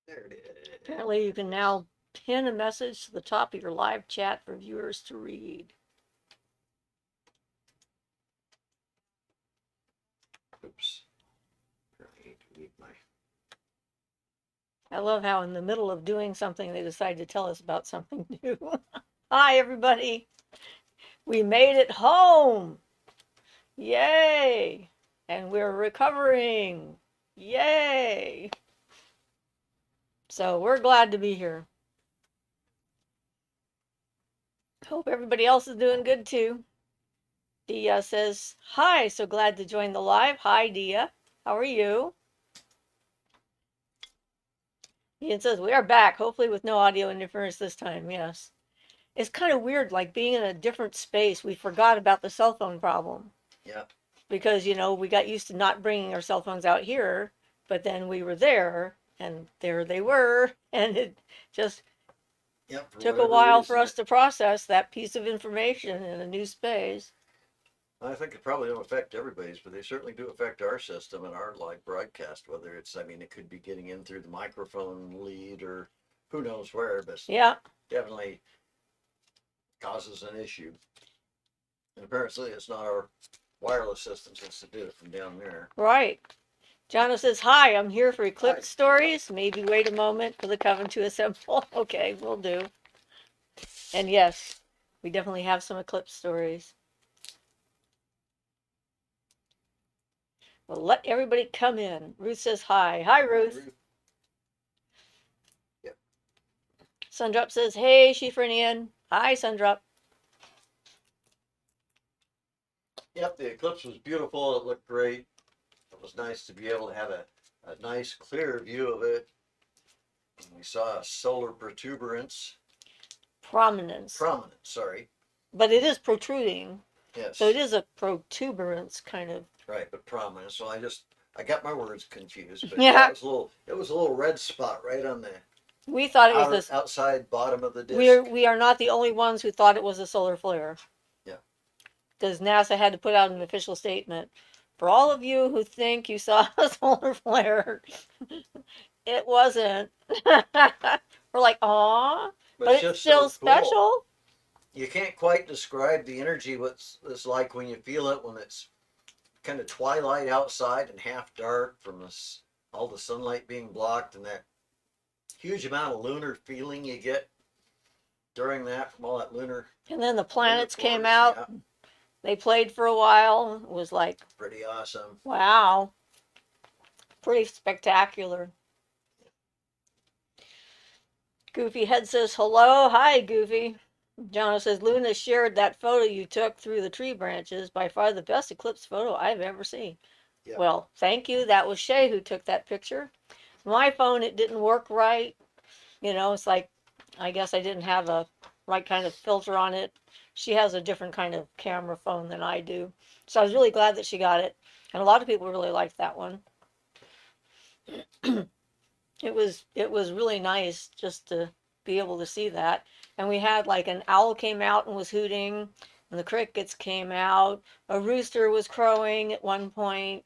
There it is. Apparently you can now pin a message to the top of your live chat for viewers to read. Oops. Apparently delete my. I love how in the middle of doing something they decide to tell us about something new. Hi everybody. We made it home. Yay. And we're recovering. Yay. So we're glad to be here. Hope everybody else is doing good too. Dia says, hi, so glad to join the live. Hi, Dia. How are you? Ian says, we are back, hopefully with no audio interference this time. Yes. It's kind of weird, like being in a different space. We forgot about the cell phone problem. Yeah. Because, we got used to not bringing our cell phones out here, but then we were there, and there they were, and it just Yep. For took a whatever while for reason, us to process that piece of information in a new space. I think it probably don't affect everybody's, but they certainly do affect our system and our live broadcast. Whether it's, I mean, it could be getting in through the microphone lead or who knows where, but Yeah, definitely causes an issue. And apparently, it's not our wireless systems that's to do it from down there. right. Jana says, hi, I'm here for Hi. Eclipse stories. Maybe wait a moment for the coven to assemble. Okay, we'll do. And yes, we definitely have some Eclipse stories. Well, let everybody come in. Ruth says hi. Hi, Ruth. Yep. Sundrop says, hey, Shifrinian. Hi, Sundrop. Yep, the eclipse was beautiful. It looked great. It was nice to be able to have a nice, clear view of it. We saw a solar protuberance. Prominence. Prominence, sorry. But it is protruding. Yes. So it is a protuberance kind of. Right, but prominence. So I got my words confused, but Yeah. it was a little red spot right on the We thought it was this outside bottom of the disc. we are not the only ones who thought it was a solar flare. Yeah. Because NASA had to put out an official statement. For all of you who think you saw a solar flare, it wasn't. We're like, aw, but it's still so cool. special. You can't quite describe the energy what's it's like when you feel it when it's kind of twilight outside and half dark from this all the sunlight being blocked and that huge amount of lunar feeling you get during that from all that lunar. And then the planets came out. Yeah. They played for a while. It was like Pretty awesome. wow, pretty spectacular. Goofy Head says hello. Hi, Goofy. Jonah says Luna shared that photo you took through the tree branches. By far the best eclipse photo I've ever seen. Yep. Well, thank you. That was Shay who took that picture. My phone, it didn't work right. It's like, I guess I didn't have a right kind of filter on it. She has a different kind of camera phone than I do. So I was really glad that she got it. And a lot of people really liked that one. It was really nice just to be able to see that. And we had like an owl came out and was hooting, and the crickets came out. A rooster was crowing at one point.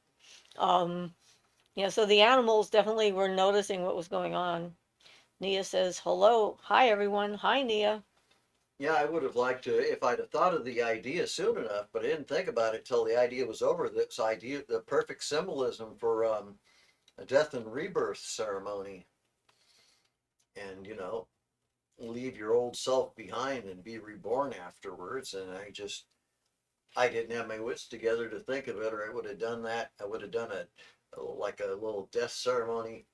So the animals definitely were noticing what was going on. Nia says, hello. Hi, everyone. Hi, Nia. Yeah, I would have liked to if I'd have thought of the idea soon enough, but I didn't think about it till the idea was over. This idea, the perfect symbolism for a death and rebirth ceremony, and leave your old self behind and be reborn afterwards. And I didn't have my wits together to think of it, or I would have done that. I would have done like a little death ceremony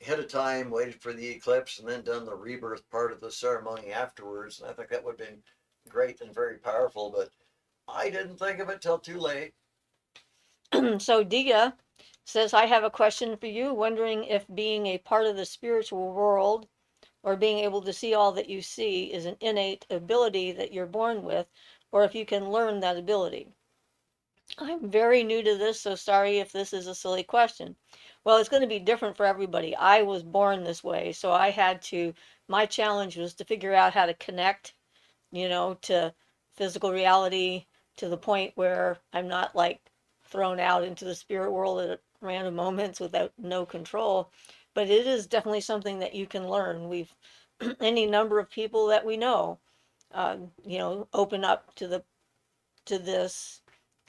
ahead of time, waited for the eclipse, and then done the rebirth part of the ceremony afterwards. And I think that would have been great and very powerful, but I didn't think of it till too late. So Dia says, I have a question for you, wondering if being a part of the spiritual world or being able to see all that you see is an innate ability that you're born with, or if you can learn that ability. I'm very new to this, so sorry if this is a silly question. Well, it's going to be different for everybody. I was born this way, so my challenge was to figure out how to connect, to physical reality to the point where I'm not like thrown out into the spirit world at random moments without no control. but it is definitely something that you can learn. We've any number of people that we know, open up to this,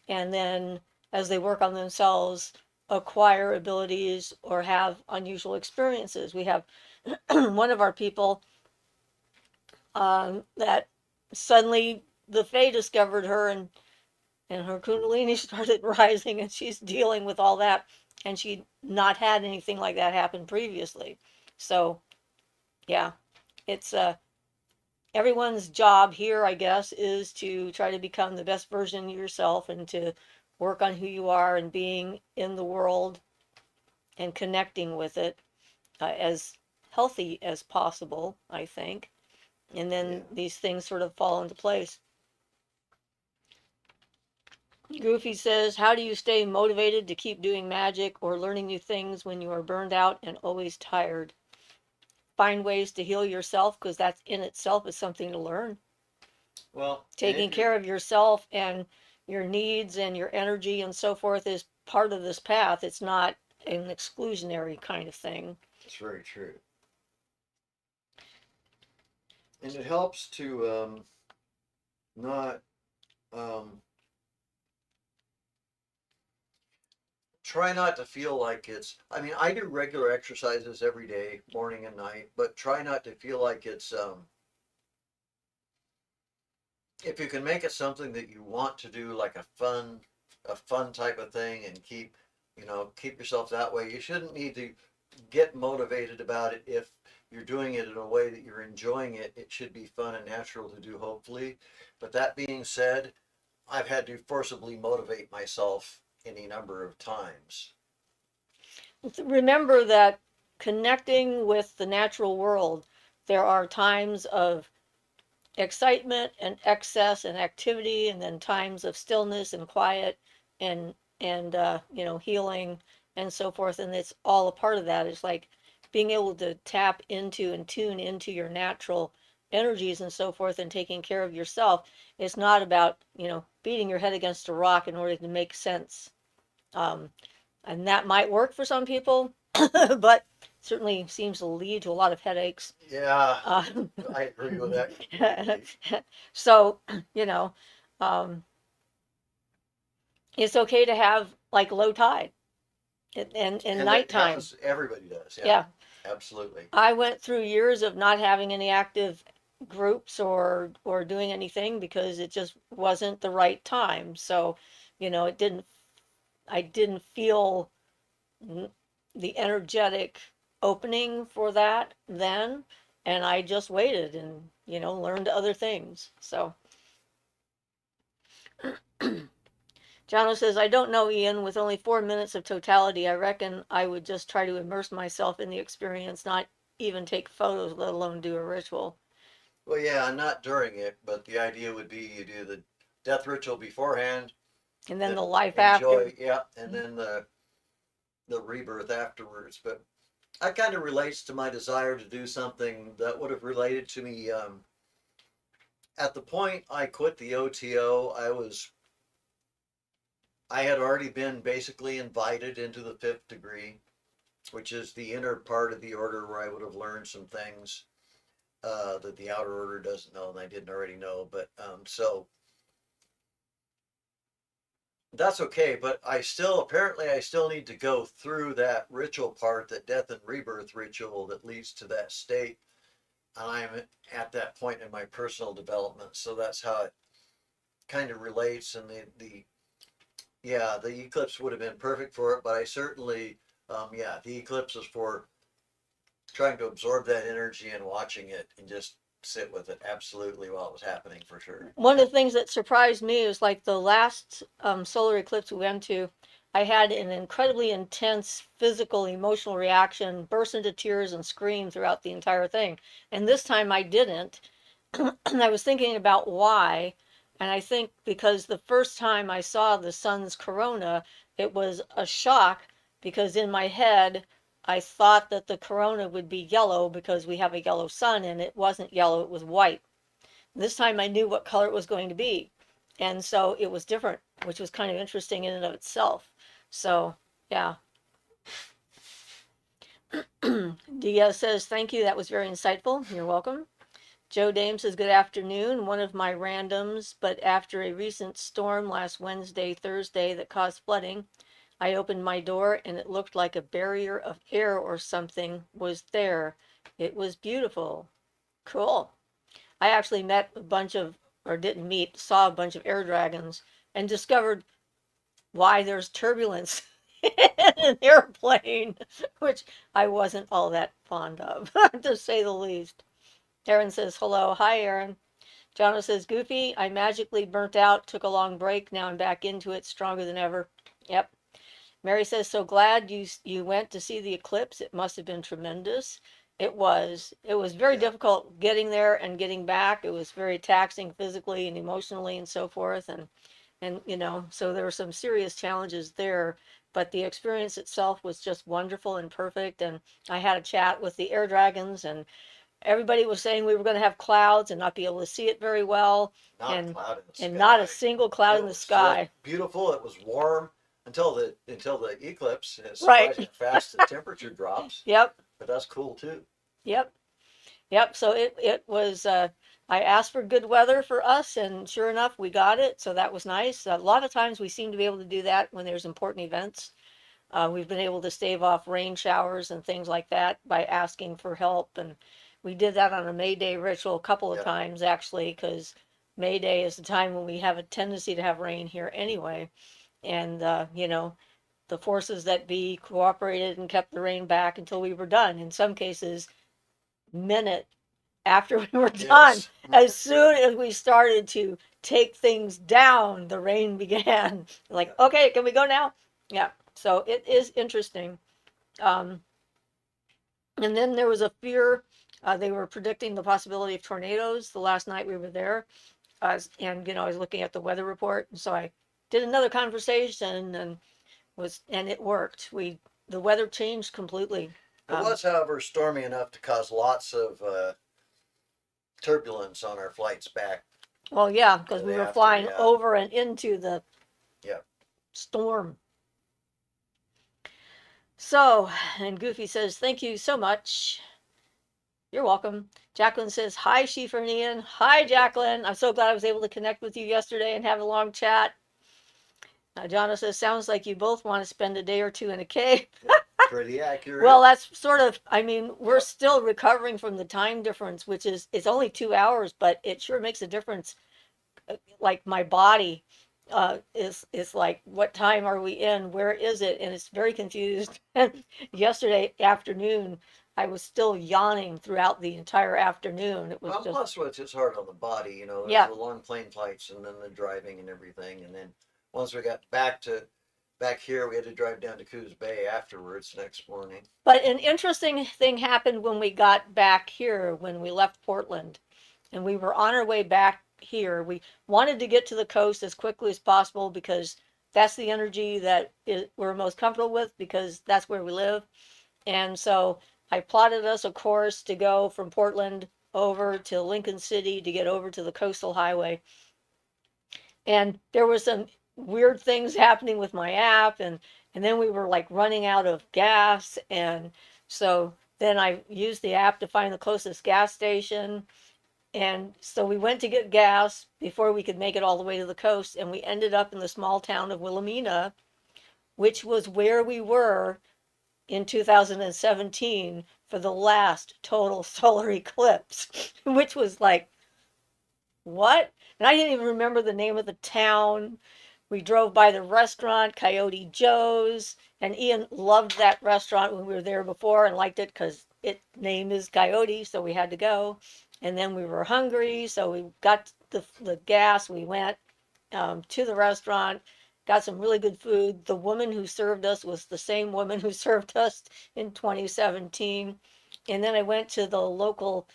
and then as they work on themselves, acquire abilities or have unusual experiences. We have one of our people that suddenly the Fae discovered her, and her Kundalini started rising, and she's dealing with all that, and she'd not had anything like that happen previously. So yeah, it's everyone's job here, I guess, is to try to become the best version of yourself and to work on who you are and being in the world and connecting with it as healthy as possible, I think. And then Yeah. these things sort of fall into place. Goofy says, how do you stay motivated to keep doing magic or learning new things when you are burned out and always tired? Find ways to heal yourself, because that's in itself is something to learn. Well, and Taking if you're care of yourself and your needs and your energy and so forth is part of this path. It's not an exclusionary kind of thing. It's very true. And it helps to not um, try not to feel like it's. I mean, I do regular exercises every day, morning and night, but try not to feel like it's. If you can make it something that you want to do, like a fun type of thing, and keep yourself that way. You shouldn't need to get motivated about it if you're doing it in a way that you're enjoying it. It should be fun and natural to do, hopefully. But that being said, I've had to forcibly motivate myself any number of times. Remember that connecting with the natural world, there are times of excitement and excess and activity, and then times of stillness and quiet and healing and so forth. And it's all a part of that. It's like being able to tap into and tune into your natural energies and so forth, and taking care of yourself. It's not about beating your head against a rock in order to make sense. um, and that might work for some people, but certainly seems to lead to a lot of headaches. Yeah, uh, I agree with that completely. so you know um, it's okay to have like low tide and And that nighttime. happens, everybody does. Yeah, Yeah, absolutely. I went through years of not having any active groups or doing anything because it just wasn't the right time. So it didn't I didn't feel the energetic opening for that then, and I just waited and learned other things. So Jono says, I don't know, Ian. With only 4 minutes of totality, I reckon I would just try to immerse myself in the experience, not even take photos, let alone do a ritual. Well, yeah, not during it, but the idea would be you do the death ritual beforehand, And then the then life after. enjoy, yeah, and then the rebirth afterwards. But that kind of relates to my desire to do something that would have related to me at the point I quit the OTO. I had already been basically invited into the fifth degree, which is the inner part of the order where I would have learned some things that the outer order doesn't know, and I didn't already know. But so that's okay. But I still need to go through that ritual part, that death and rebirth ritual that leads to that state. And I'm at that point in my personal development, so that's how it kind of relates. And the eclipse would have been perfect for it, but I certainly, the eclipse is for trying to absorb that energy and watching it and just sit with it absolutely while it was happening, for sure. One of the things that surprised me is like the last solar eclipse we went to, I had an incredibly intense physical, emotional reaction, burst into tears and screamed throughout the entire thing. And this time I didn't. And I was thinking about why. And I think because the first time I saw the sun's corona, it was a shock because in my head, I thought that the corona would be yellow because we have a yellow sun, and it wasn't yellow, it was white. This time I knew what color it was going to be. And so it was different, which was kind of interesting in and of itself. So, yeah. Dia says, thank you. That was very insightful. You're welcome. Joe Dame says, good afternoon. One of my randoms, but after a recent storm last Wednesday, Thursday that caused flooding, I opened my door and it looked like a barrier of air or something was there. It was beautiful. Cool. I actually met a bunch of, or didn't meet, saw a bunch of air dragons and discovered why there's turbulence in an airplane, which I wasn't all that fond of, to say the least. Aaron says, hello. Hi, Aaron. Jonna says, Goofy, I magically burnt out, took a long break. Now I'm back into it, stronger than ever. Yep. Mary says, so glad you went to see the eclipse. It must have been tremendous. It was. It was very Yeah. difficult getting there and getting back. It was very taxing physically and emotionally and so forth. And so there were some serious challenges there. But the experience itself was just wonderful and perfect. And I had a chat with the air dragons, and everybody was saying we were going to have clouds and not be able to see it very well, Not a and cloud in the and sky. not a single cloud It in the was sky. just beautiful. It was warm until the eclipse. It's Right. surprising how fast the temperature drops. Yep. But that's cool too. Yep. Yep. So it was. I asked for good weather for us, and sure enough, we got it. So that was nice. A lot of times we seem to be able to do that when there's important events. We've been able to stave off rain showers and things like that by asking for help. And we did that on a May Day ritual a couple of Yeah. times, actually, because May Day is the time when we have a tendency to have rain here anyway. And, the forces that be cooperated and kept the rain back until we were done. In some cases, minute after we were done, Yes. as soon as we started to take things down, the rain began. Like, okay, can we go now? Yeah. So it is interesting. Um, and then there was a fear. They were predicting the possibility of tornadoes the last night we were there. And I was looking at the weather report, and so I did another conversation and it worked. The weather changed completely. It was, however, stormy enough to cause lots of turbulence on our flights back. Well, yeah, because we were flying over and into the storm. So, and Goofy says, thank you so much. You're welcome. Jacqueline says, hi, Siofra and Ian. Hi, Jacqueline. I'm so glad I was able to connect with you yesterday and have a long chat. Jonna says, sounds like you both want to spend a day or two in a cave. Pretty accurate. Well, that's sort of, we're still recovering from the time difference, which is, it's only 2 hours, but it sure makes a difference. Like my body is like, what time are we in? Where is it? And it's very confused. And yesterday afternoon, I was still yawning throughout the entire afternoon. It was well, just, plus what's it's hard on the body, Yeah. the long plane flights and then the driving and everything. And then once we got back here, we had to drive down to Coos Bay afterwards next morning. But an interesting thing happened when we got back here, when we left Portland, and we were on our way back here. We wanted to get to the coast as quickly as possible because that's the energy that we're most comfortable with, because that's where we live. And so I plotted us a course to go from Portland over to Lincoln City to get over to the coastal highway. And there was some weird things happening with my app, and then we were like running out of gas, and so then I used the app to find the closest gas station. And so we went to get gas before we could make it all the way to the coast, and we ended up in the small town of Wilhelmina, which was where we were in 2017 for the last total solar eclipse, which was like, what? And I didn't even remember the name of the town. We drove by the restaurant, Coyote Joe's, and Ian loved that restaurant when we were there before and liked it because its name is Coyote, so we had to go. And then we were hungry, so we got the gas. We went to the restaurant, got some really good food. The woman who served us was the same woman who served us in 2017. And then I went to the local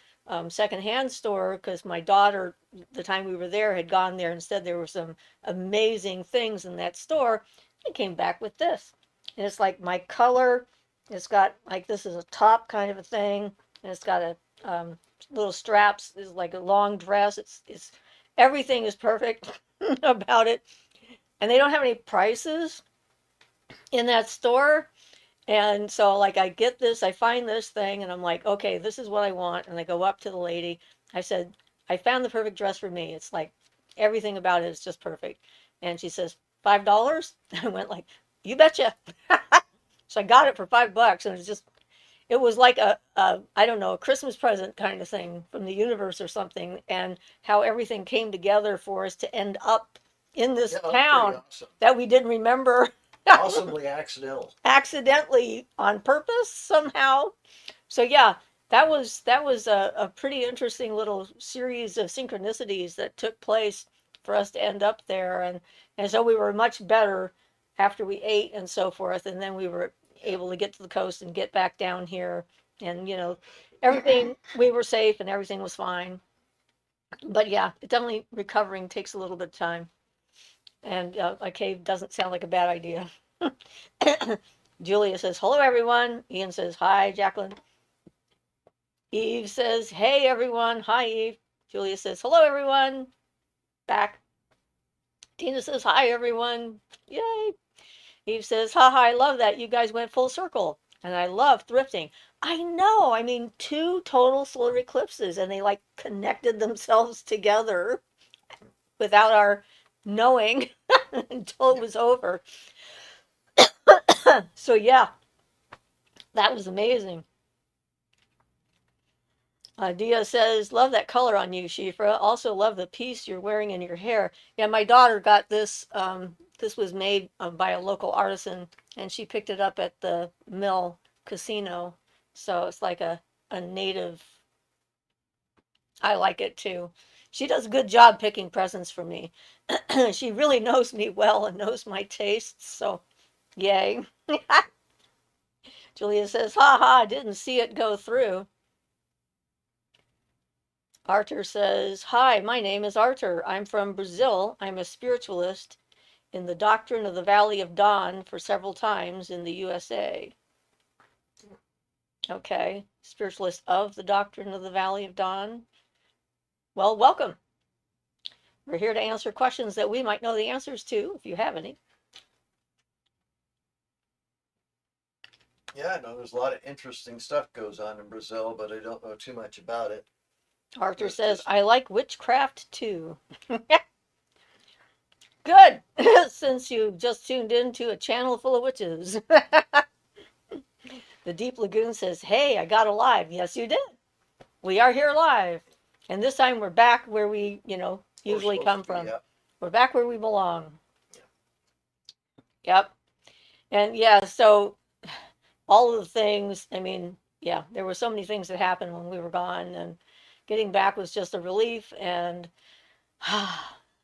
secondhand store because my daughter, the time we were there, had gone there and said there were some amazing things in that store. I came back with this. And it's like my color. It's got like, this is a top kind of a thing. And it's got a little straps. It's like a long dress. It's everything is perfect about it. And they don't have any prices in that store. And so like I get this, I find this thing and I'm like, okay, this is what I want. And I go up to the lady. I said, I found the perfect dress for me. It's like everything about it is just perfect. And she says, $5? I went like, you betcha. So I got it for $5 and it was like a I don't know, a Christmas present kind of thing from the universe or something, and how everything came together for us to end up in Yeah, this that's pretty town awesome. that we didn't remember Awesomely accidental. accidentally on purpose somehow. So yeah, that was a pretty interesting little series of synchronicities that took place for us to end up there, and so we were much better after we ate and so forth, and then we were Yeah. able to get to the coast and get back down here, and everything we were safe and everything was fine. But yeah, it definitely recovering takes a little bit of time, and a cave doesn't sound like a bad idea. Julia says hello everyone. Ian says hi Jacqueline. Eve says, hey everyone. Hi, Eve. Julia says, hello everyone. Back. Tina says, hi everyone. Yay. Eve says, haha, I love that. You guys went full circle. And I love thrifting. I know. I mean, two total solar eclipses, and they like connected themselves together without our knowing until it Yeah. was over. So, yeah, that was amazing. Dia says, love that color on you, Shifra. Also love the piece you're wearing in your hair. Yeah, my daughter got this. This was made by a local artisan, and she picked it up at the Mill Casino. So it's like a native. I like it too. She does a good job picking presents for me. She really knows me well and knows my tastes. So, yay. Julia says, ha ha, didn't see it go through. Arthur says, hi, my name is Arthur. I'm from Brazil. I'm a spiritualist in the doctrine of the Valley of Dawn for several times in the USA. Okay, spiritualist of the doctrine of the Valley of Dawn. Well, welcome. We're here to answer questions that we might know the answers to, if you have any. Yeah, I know there's a lot of interesting stuff goes on in Brazil, but I don't know too much about it. Arthur But says, just I like witchcraft too. Good, since you just tuned in to a channel full of witches. The Deep Lagoon says, hey, I got alive. Yes, you did. We are here live. And this time we're back where we, we're usually supposed come to be. from. Yeah. We're back where we belong. Yeah. Yep. And yeah, so all of the things, I mean, yeah, there were so many things that happened when we were gone, and getting back was just a relief, and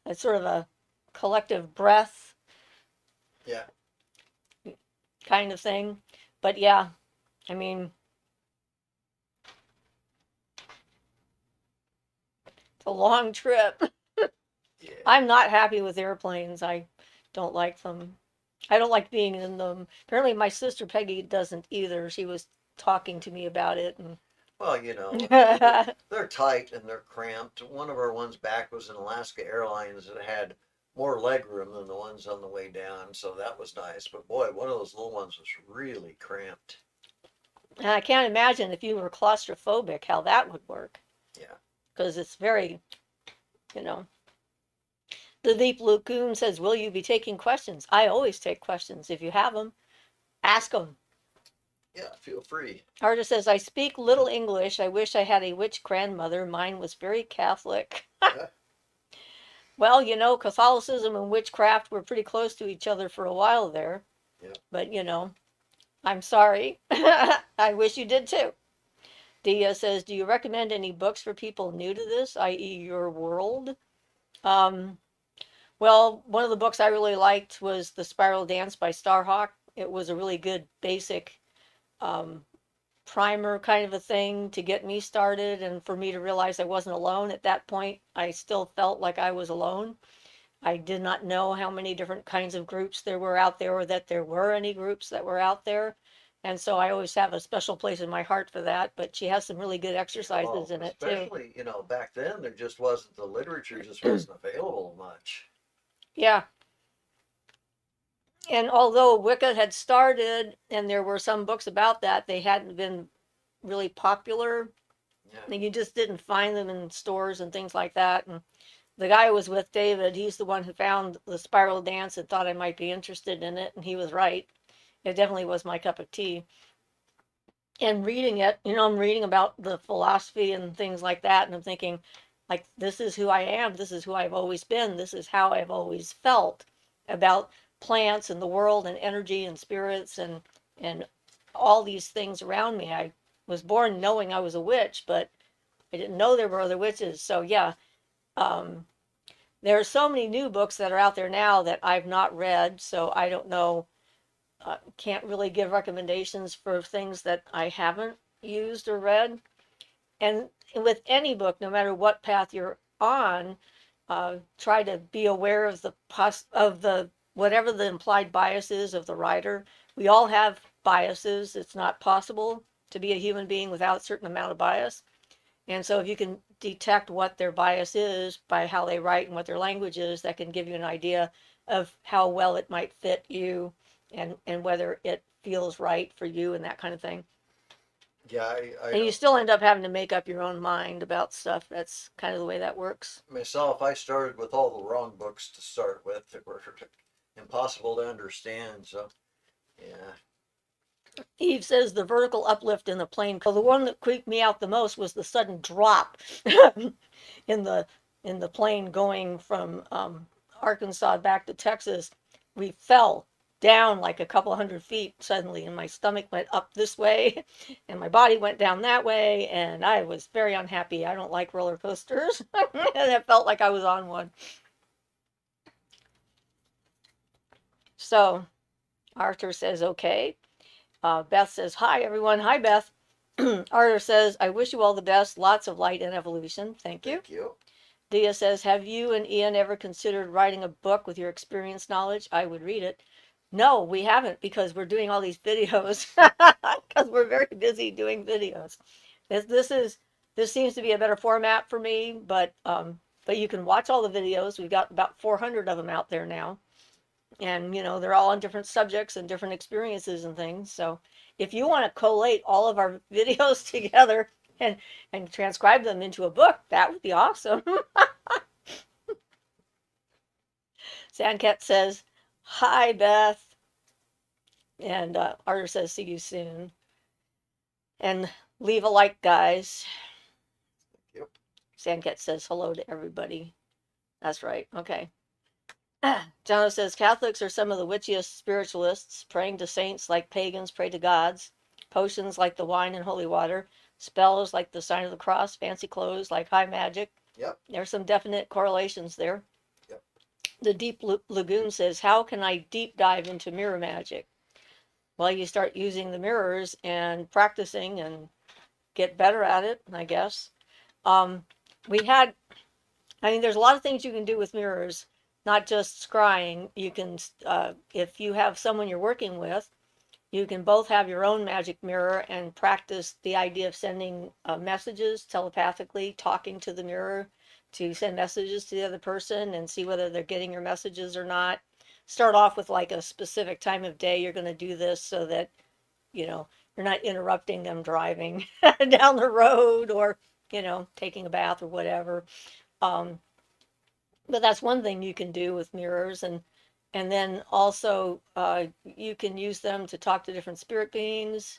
it's sort of a collective breath Yeah. kind of thing. But yeah, I mean, it's a long trip. Yeah. I'm not happy with airplanes. I don't like them. I don't like being in them. Apparently, my sister Peggy doesn't either. She was talking to me about it, and Well, they're tight and they're cramped. One of our ones back was in Alaska Airlines that had more leg room than the ones on the way down, so that was nice. But boy, one of those little ones was really cramped. and I can't imagine if you were claustrophobic how that would work, Yeah. because it's very, you know. The Deep Lagoon says, "Will you be taking questions?" I always take questions. If you have them, ask them. Yeah, feel free. Artist says, "I speak little English. I wish I had a witch grandmother. Mine was very Catholic." Yeah. Well, Catholicism and witchcraft were pretty close to each other for a while there. Yeah. But, I'm sorry. I wish you did too. Dia says, do you recommend any books for people new to this, i.e., your world? Um, well, one of the books I really liked was The Spiral Dance by Starhawk. It was a really good basic um, primer kind of a thing to get me started and for me to realize I wasn't alone. At that point, I still felt like I was alone. I did not know how many different kinds of groups there were out there or that there were any groups that were out there. And so I always have a special place in my heart for that. But she has some really good exercises Well, in it too. especially, back then there just wasn't the literature just wasn't available much. Yeah. And although Wicca had started and there were some books about that, they hadn't been really popular. Yeah. And you just didn't find them in stores and things like that. And the guy who was with David, he's the one who found the spiral dance and thought I might be interested in it. And he was right. It definitely was my cup of tea. And reading it, I'm reading about the philosophy and things like that. And I'm thinking, like, this is who I am. This is who I've always been. This is how I've always felt about plants and the world and energy and spirits and all these things around me. I was born knowing I was a witch, but I didn't know there were other witches. So yeah, um, there are so many new books that are out there now that I've not read. So I don't know. Can't really give recommendations for things that I haven't used or read. And with any book, no matter what path you're on, try to be aware of the whatever the implied bias is of the writer. We all have biases. It's not possible to be a human being without a certain amount of bias. And so if you can detect what their bias is by how they write and what their language is, that can give you an idea of how well it might fit you and whether it feels right for you and that kind of thing. Yeah, I And you still end up having to make up your own mind about stuff. That's kind of the way that works. myself, I started with all the wrong books to start with that were impossible to understand. So, yeah, Eve says the vertical uplift in the plane. The one that creeped me out the most was the sudden drop in the plane going from Arkansas back to Texas. We fell down like a couple hundred feet suddenly, and my stomach went up this way, and my body went down that way, and I was very unhappy. I don't like roller coasters, and it felt like I was on one. So Arthur says, okay. Beth says, hi, everyone. Hi, Beth. Arthur says, I wish you all the best. Lots of light and evolution. Thank you. thank you. Dia says, have you and Ian ever considered writing a book with your experience knowledge? I would read it. No, we haven't because we're doing all these videos because we're very busy doing videos. This seems to be a better format for me, but you can watch all the videos. We've got about 400 of them out there now. And they're all on different subjects and different experiences and things. So if you want to collate all of our videos together and transcribe them into a book, that would be awesome. Sandcat says, hi, Beth. And Arthur says, see you soon. And leave a like, guys. Yep. Sandcat says hello to everybody. That's right. Okay. Jono says Catholics are some of the witchiest spiritualists, praying to saints like pagans pray to gods, potions like the wine and holy water, spells like the sign of the cross, fancy clothes like high magic. Yep. There's some definite correlations there. Yep. The Deep Lagoon says, how can I deep dive into mirror magic? Well, you start using the mirrors and practicing and get better at it, I guess. We had, there's a lot of things you can do with mirrors, not just scrying. You can, if you have someone you're working with, you can both have your own magic mirror and practice the idea of sending messages telepathically, talking to the mirror to send messages to the other person and see whether they're getting your messages or not. Start off with like a specific time of day you're going to do this so that, you're not interrupting them driving down the road or, taking a bath or whatever. But that's one thing you can do with mirrors. And then also you can use them to talk to different spirit beings.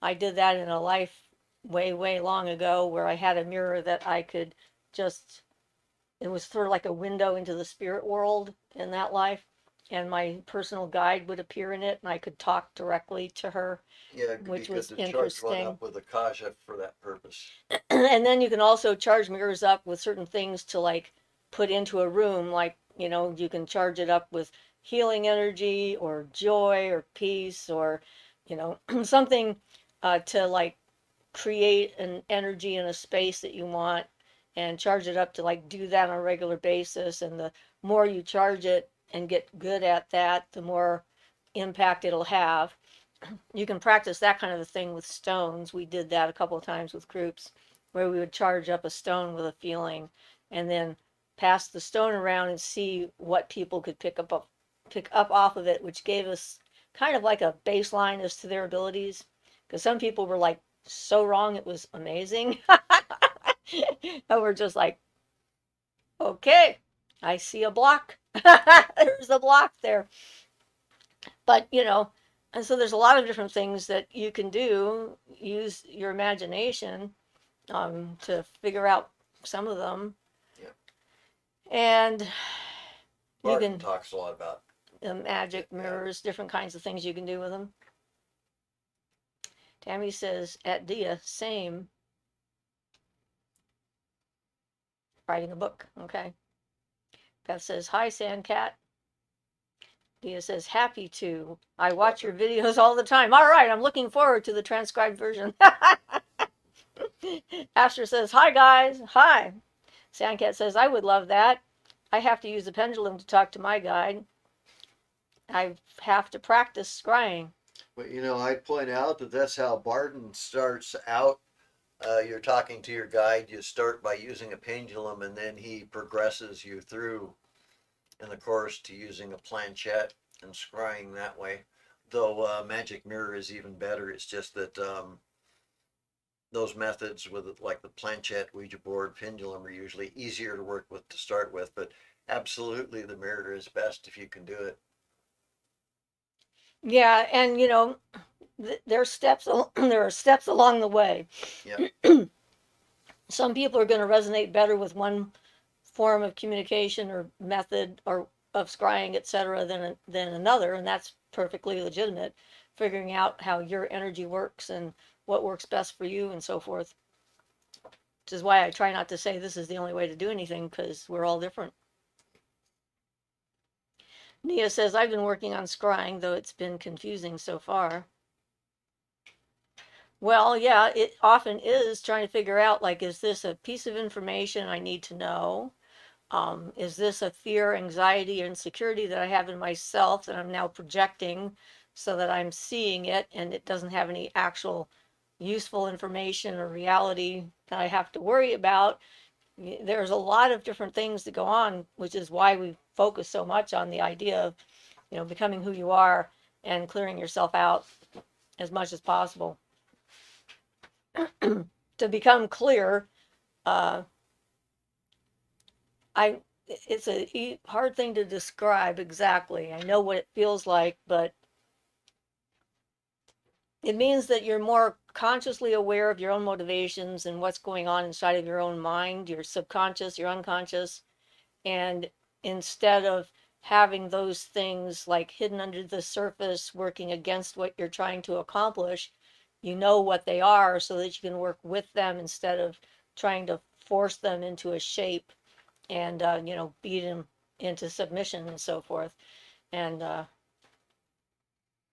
I did that in a life way, way long ago where I had a mirror that I could it was sort of like a window into the spirit world in that life. And my personal guide would appear in it and I could talk directly to her. Yeah, it'd Which be good was to charge one interesting. up with a Kaja for that purpose. And then you can also charge mirrors up with certain things to like put into a room, like you can charge it up with healing energy or joy or peace or something to like create an energy in a space that you want and charge it up to like do that on a regular basis. And the more you charge it and get good at that, the more impact it'll have. You can practice that kind of a thing with stones. We did that a couple of times with groups where we would charge up a stone with a feeling and then pass the stone around and see what people could pick up off of it, which gave us kind of like a baseline as to their abilities. Because some people were like so wrong, it was amazing. And we're just like, okay, I see a block. There's a block there. But, and so there's a lot of different things that you can do. Use your imagination to figure out some of them. Yeah. And you Barton can talks a lot about magic mirrors, different kinds of things you can do with them. Tammy says, at Dia, same. Writing a book. Okay. Beth says, hi, Sandcat. Dia says, happy to. I watch your videos all the time. All right, I'm looking forward to the transcribed version. Asher says, hi, guys. Hi. Sandcat says, I would love that. I have to use the pendulum to talk to my guide. I have to practice scrying. But I'd point out that that's how Barton starts out. You're talking to your guide. You start by using a pendulum, and then he progresses you through in the course to using a planchette and scrying that way. Though Magic Mirror is even better. It's just that those methods with like the planchette, Ouija board, pendulum are usually easier to work with to start with. But absolutely, the mirror is best if you can do it. Yeah, and there's steps. There are steps along the way. Yeah. Some people are going to resonate better with one form of communication or method or of scrying, etc., than another, and that's perfectly legitimate. Figuring out how your energy works and what works best for you and so forth. Which is why I try not to say this is the only way to do anything, because we're all different. Nia says, I've been working on scrying, though it's been confusing so far. Well, yeah, it often is trying to figure out, like, is this a piece of information I need to know? Is this a fear, anxiety, or insecurity that I have in myself that I'm now projecting so that I'm seeing it and it doesn't have any actual useful information or reality that I have to worry about? There's a lot of different things that go on, which is why we focus so much on the idea of, becoming who you are and clearing yourself out as much as possible. To become clear, it's a hard thing to describe exactly. I know what it feels like, but it means that you're more consciously aware of your own motivations and what's going on inside of your own mind, your subconscious, your unconscious. And instead of having those things like hidden under the surface working against what you're trying to accomplish, you know what they are so that you can work with them instead of trying to force them into a shape and beat them into submission and so forth. And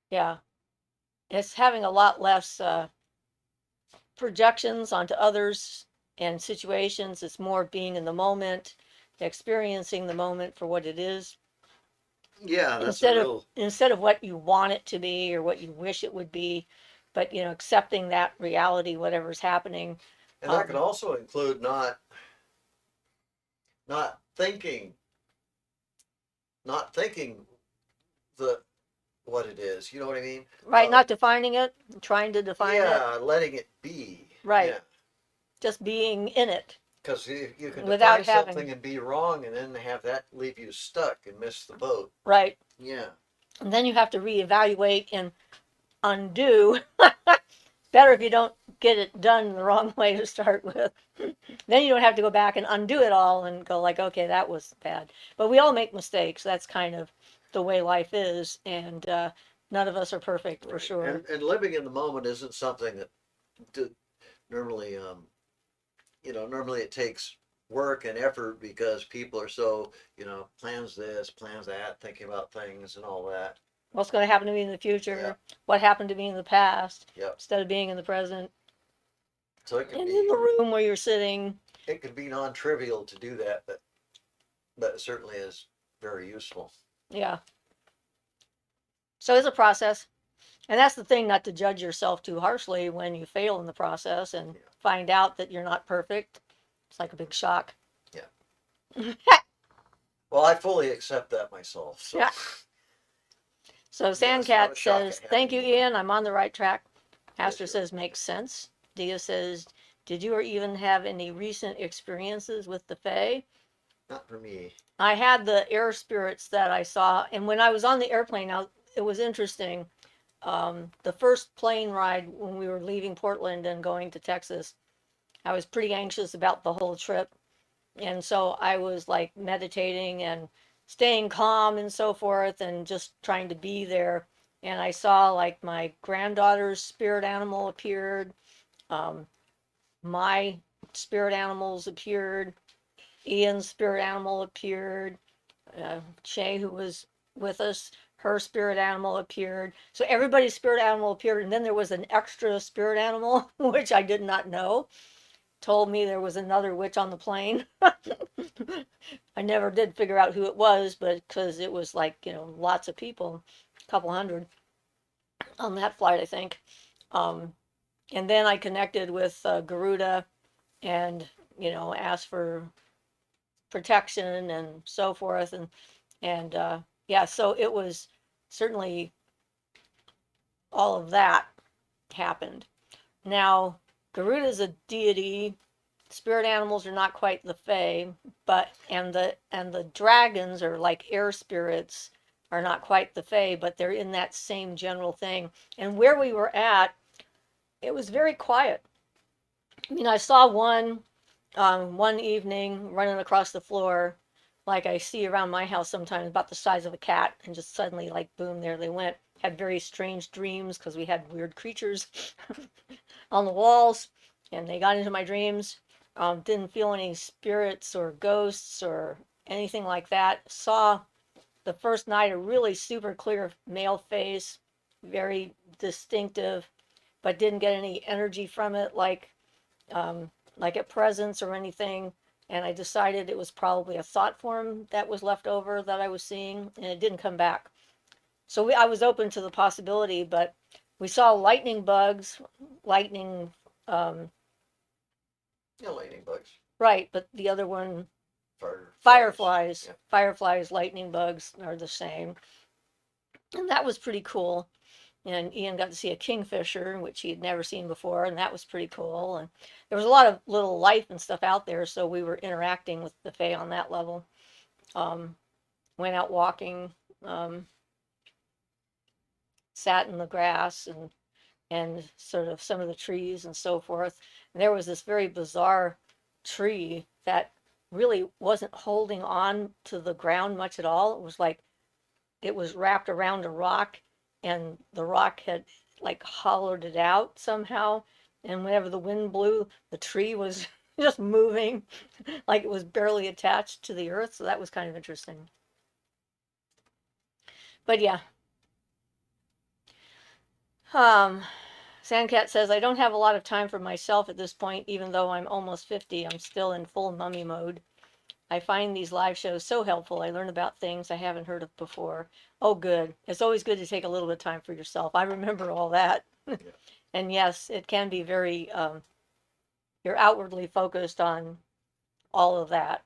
yeah, it's having a lot less projections onto others and situations. It's more being in the moment, experiencing the moment for what it is, Yeah, that's instead of what you want it to be or what you wish it would be, but accepting that reality, whatever's happening. And that can also include not thinking, not thinking the what it is. You know what I mean? Right, not defining it, trying to define it. Yeah, letting it be. Right. Yeah. Just being in it. Because you can Without define having something and be wrong, and then have that leave you stuck and miss the boat. Right. Yeah. And then you have to reevaluate and undo. Better if you don't get it done the wrong way to start with. Then you don't have to go back and undo it all and go like, okay, that was bad. But we all make mistakes. That's kind of the way life is, and none of us are perfect for sure. And living in the moment isn't something that normally, normally it takes work and effort because people are so, plans this, plans that, thinking about things and all that. What's going to happen to me in the future? Yeah. What happened to me in the past? Yep. Instead of being in the present. So it can And be in the room where you're sitting. It can be non-trivial to do that, but it certainly is very useful. Yeah. So it's a process. And that's the thing, not to judge yourself too harshly when you fail in the process and find out that you're not perfect. It's like a big shock. Yeah. Well, I fully accept that myself. So. Yeah. So Yes, not Sandcat a shock says, I have thank you, anymore. Ian. I'm on the right track. Pastor Yes, sir. says, makes sense. Dia says, did you or even have any recent experiences with the Fae? Not for me. I had the air spirits that I saw, and when I was on the airplane, now it was interesting. The first plane ride when we were leaving Portland and going to Texas, I was pretty anxious about the whole trip. And so I was like meditating and staying calm and so forth and just trying to be there. And I saw like my granddaughter's spirit animal appeared. Um, my spirit animals appeared. Ian's spirit animal appeared. Shay, who was with us, her spirit animal appeared. So everybody's spirit animal appeared. And then there was an extra spirit animal, which I did not know. Told me there was another witch on the plane. I never did figure out who it was, but because it was like, lots of people, a couple hundred on that flight, I think. Um, and then I connected with Garuda and, asked for protection and so forth. And yeah, so it was certainly all of that happened. Now, Garuda's a deity. Spirit animals are not quite the fae, but and the dragons are like air spirits are not quite the fae, but they're in that same general thing. And where we were at, it was very quiet. I mean, I saw one evening running across the floor, like I see around my house sometimes, about the size of a cat, and just suddenly, like, boom, there they went. Had very strange dreams because we had weird creatures on the walls, and they got into my dreams. Didn't feel any spirits or ghosts or anything like that. Saw the first night a really super clear male face, very distinctive, but didn't get any energy from it, um, like a presence or anything. And I decided it was probably a thought form that was left over that I was seeing, and it didn't come back. So I was open to the possibility, but we saw lightning bugs, lightning, um, Yeah, lightning bugs. right, but the other one, Fireflies. Yeah. fireflies, lightning bugs are the same. And that was pretty cool. And Ian got to see a kingfisher, which he had never seen before, and that was pretty cool. And there was a lot of little life and stuff out there, so we were interacting with the Fae on that level. Um, Went out walking, um, sat in the grass and sort of some of the trees and so forth. And there was this very bizarre tree that really wasn't holding on to the ground much at all. It was like it was wrapped around a rock, and the rock had like hollowed it out somehow. And whenever the wind blew, the tree was just moving like it was barely attached to the earth. So that was kind of interesting. But yeah, um, Sandcat says, I don't have a lot of time for myself at this point, even though I'm almost 50. I'm still in full mummy mode. I find these live shows so helpful. I learn about things I haven't heard of before. Oh, good. It's always good to take a little bit of time for yourself. I remember all that. Yeah. And yes, it can be very, you're outwardly focused on all of that.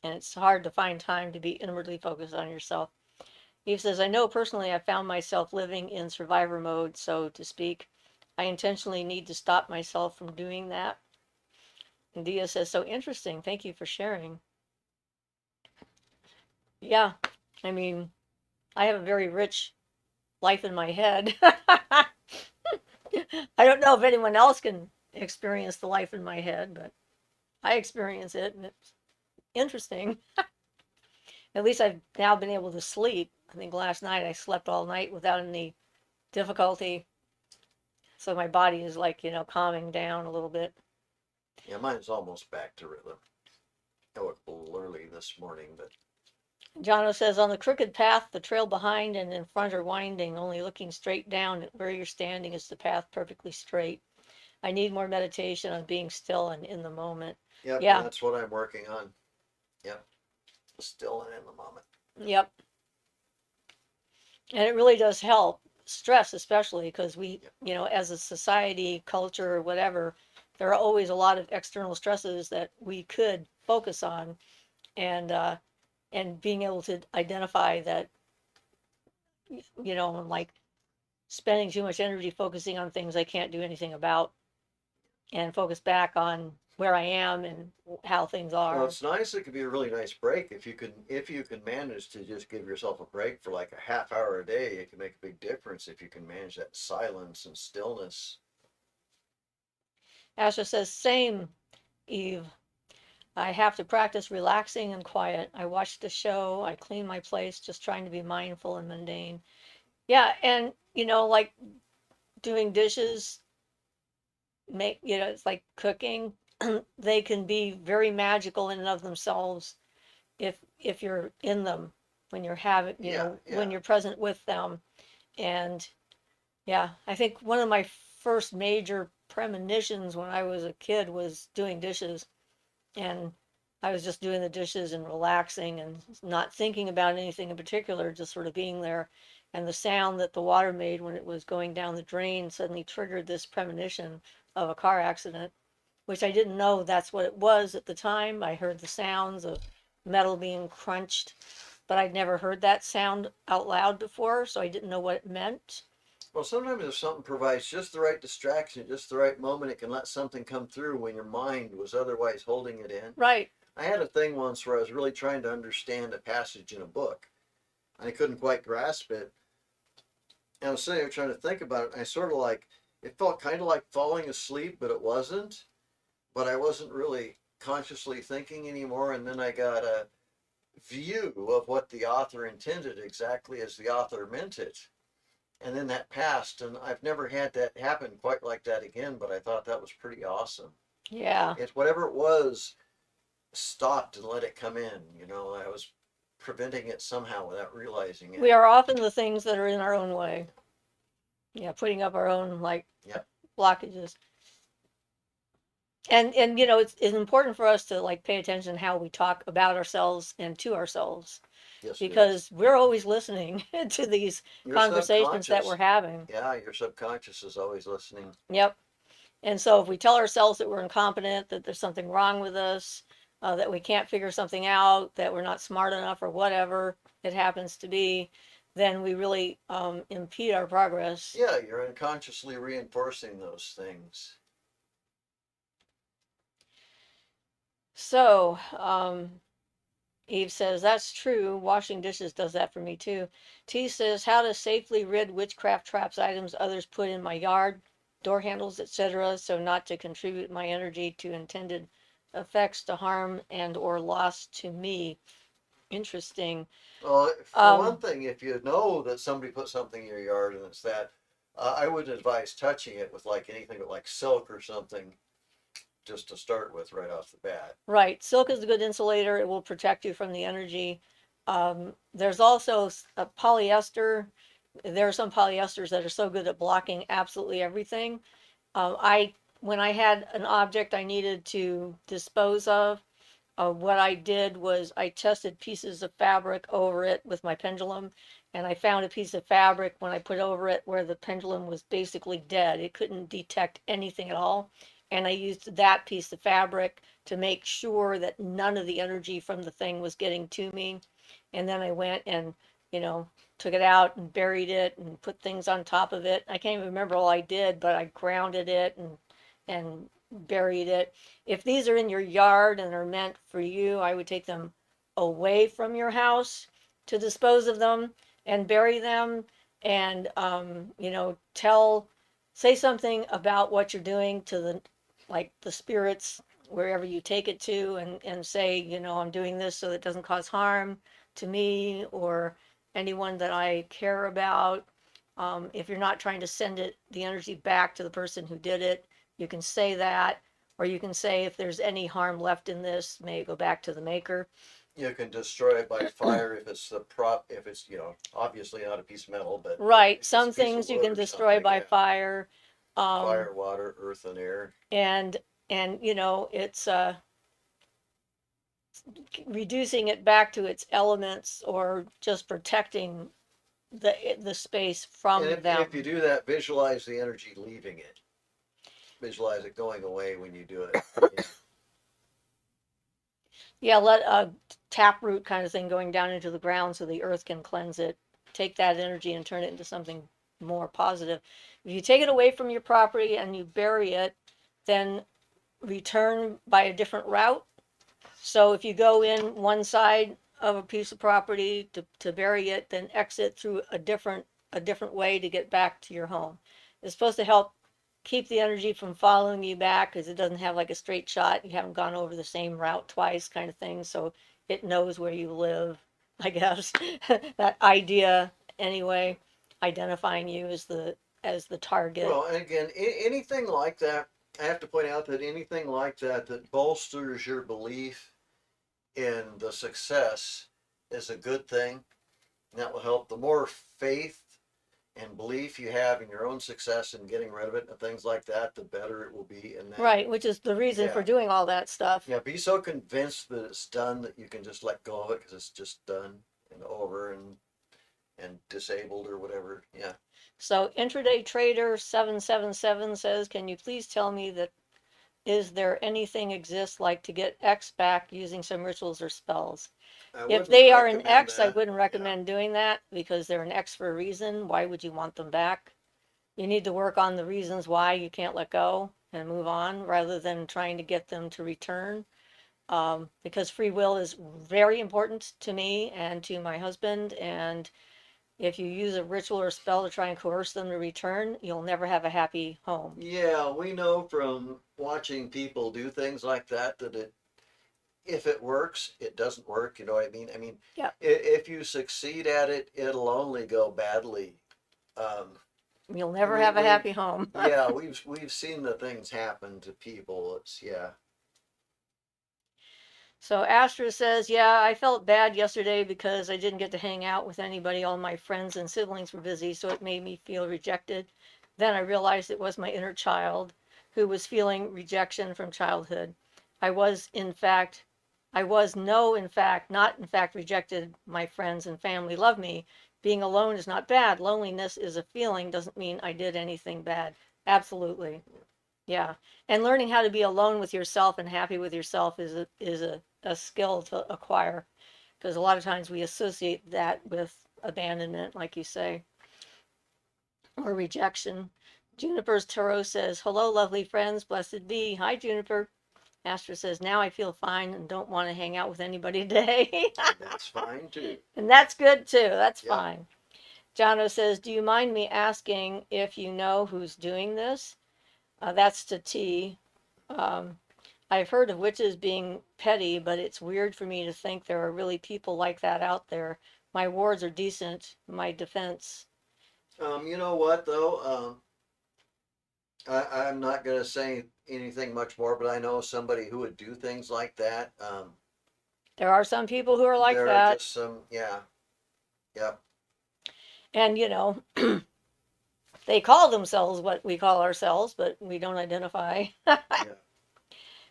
And it's hard to find time to be inwardly focused on yourself. Eve says, I know personally I found myself living in survivor mode, so to speak. I intentionally need to stop myself from doing that. And Dia says, so interesting. Thank you for sharing. Yeah, I mean, I have a very rich life in my head. I don't know if anyone else can experience the life in my head, but I experience it and it's interesting. At least I've now been able to sleep. I think last night I slept all night without any difficulty. So my body is like, calming down a little bit. Yeah, mine's almost back to rhythm. I woke a little early this morning, but Jono says, on the crooked path, the trail behind and in front are winding. Only looking straight down at where you're standing is the path perfectly straight. I need more meditation on being still and in the moment. yep, Yeah, that's what I'm working on. Yep, still and in the moment. yep. And it really does help. Stress, especially because we, as a society, culture, or whatever, there are always a lot of external stresses that we could focus on, and being able to identify that you know, like spending too much energy focusing on things I can't do anything about, and focus back on where I am and how things Well, are. it's nice. It could be a really nice break if you can manage to just give yourself a break for like a half hour a day. It can make a big difference if you can manage that silence and stillness. Asha says, same, Eve. I have to practice relaxing and quiet. I watch the show, I clean my place, just trying to be mindful and mundane. Yeah, and you know, like doing dishes, make, you know, it's like cooking. They can be very magical in and of themselves if you're in them, when you're having, you Yeah, know, when yeah. you're present with them. And yeah, I think one of my first major premonitions when I was a kid was doing dishes, and I was just doing the dishes and relaxing and not thinking about anything in particular, just sort of being there. And the sound that the water made when it was going down the drain suddenly triggered this premonition of a car accident, which I didn't know that's what it was at the time. I heard the sounds of metal being crunched, but I'd never heard that sound out loud before, so I didn't know what it meant. Well, sometimes if something provides just the right distraction, just the right moment, it can let something come through when your mind was otherwise holding it in. Right. I had a thing once where I was really trying to understand a passage in a book. I couldn't quite grasp it. And I was sitting there trying to think about it. And I sort of like, it felt kind of like falling asleep, but it wasn't. But I wasn't really consciously thinking anymore. And then I got a view of what the author intended exactly as the author meant it. And then that passed. And I've never had that happen quite like that again, but I thought that was pretty awesome. Yeah. It's whatever it was stopped and let it come in. I was preventing it somehow without realizing We it. are often the things that are in our own way. Yeah, putting up our own like Yep. blockages. And you know, it's important for us to like pay attention to how we talk about ourselves and to ourselves, Yes, it is. because we're always listening to these Your conversations that we're subconscious. having. Yeah, your subconscious is always listening. Yep. And so if we tell ourselves that we're incompetent, that there's something wrong with us, that we can't figure something out, that we're not smart enough, or whatever it happens to be, then we really impede our progress. Yeah, you're unconsciously reinforcing those things. So, Eve says, that's true. Washing dishes does that for me too. T says, how to safely rid witchcraft traps items others put in my yard, door handles, etc., so not to contribute my energy to intended effects to harm and or loss to me. Interesting. Well, for one Um, thing, if you know that somebody put something in your yard and it's that, I wouldn't advise touching it with like anything but like silk or something, just to start with right off the bat. right. Silk is a good insulator. It will protect you from the energy. There's also a polyester. There are some polyesters that are so good at blocking absolutely everything. I When I had an object I needed to dispose of, what I did was I tested pieces of fabric over it with my pendulum, and I found a piece of fabric when I put over it where the pendulum was basically dead. It couldn't detect anything at all. And I used that piece of fabric to make sure that none of the energy from the thing was getting to me. And then I went and, you know, took it out and buried it and put things on top of it. I can't even remember all I did, but I grounded it and buried it. If these are in your yard and are meant for you, I would take them away from your house to dispose of them and bury them, and you know, say something about what you're doing to the spirits wherever you take it to, and say, you know, I'm doing this so that it doesn't cause harm to me or anyone that I care about. If you're not trying to send the energy back to the person who did it, you can say that, or you can say, if there's any harm left in this, may it go back to the maker. You can destroy it by fire if it's the prop, if it's, obviously not a piece of metal, but Right. if it's Some a piece of things you wood can or destroy something, by yeah. fire. Um, Fire, water, earth, and air. and you know, it's reducing it back to its elements, or just protecting the space And from if you them. do that, visualize the energy leaving it. Visualize it going away when you do it. Yeah. Yeah, let a taproot kind of thing going down into the ground so the earth can cleanse it, take that energy and turn it into something more positive. If you take it away from your property and you bury it, then return by a different route. So if you go in one side of a piece of property to bury it, then exit through a different way to get back to your home. It's supposed to help keep the energy from following you back because it doesn't have like a straight shot. You haven't gone over the same route twice, kind of thing. So it knows where you live, I guess. That idea, anyway, identifying you as the target. Well, and again, anything like that, I have to point out that anything like that that bolsters your belief in the success is a good thing. And that will help. The more faith and belief you have in your own success and getting rid of it and things like that, the better it will be. And then, Right, which is the reason for yeah, doing all that stuff. yeah, be so convinced that it's done that you can just let go of it because it's just done and over and disabled or whatever. Yeah. So intraday trader 777 says, can you please tell me that is there anything exists like to get X back using some rituals or spells? I If wouldn't they are an recommend X, I that. wouldn't Yeah. recommend doing that because they're an X for a reason. Why would you want them back? You need to work on the reasons why you can't let go and move on rather than trying to get them to return. Because free will is very important to me and to my husband. And if you use a ritual or spell to try and coerce them to return, you'll never have a happy home. Yeah, we know from watching people do things like that that if it works, it doesn't work. You know what I mean? I mean, Yeah, if you succeed at it, it'll only go badly. you'll never We have a we happy home. yeah, we've seen the things happen to people. It's yeah. So Astra says, yeah, I felt bad yesterday because I didn't get to hang out with anybody. All my friends and siblings were busy, so it made me feel rejected. Then I realized it was my inner child who was feeling rejection from childhood. I was, in fact, I was no, in fact, not in fact rejected. My friends and family love me. Being alone is not bad. Loneliness is a feeling, doesn't mean I did anything bad. Absolutely. Yeah. And learning how to be alone with yourself and happy with yourself is a skill to acquire because a lot of times we associate that with abandonment, like you say, or rejection. Juniper's Tarot says, hello, lovely friends, blessed be. Hi, Juniper. Astra says, now I feel fine and don't want to hang out with anybody today. That's fine too. And that's good too. That's Yeah. fine. Jono says, do you mind me asking if you know who's doing this? That's to T. Um, I've heard of witches being petty, but it's weird for me to think there are really people like that out there. My wards are decent. My defense. You know what though? I'm not gonna say anything much more, but I know somebody who would do things like that. There are some people who are like There are that. just some, yeah, yep, And, they call themselves what we call ourselves, but we don't identify. yeah.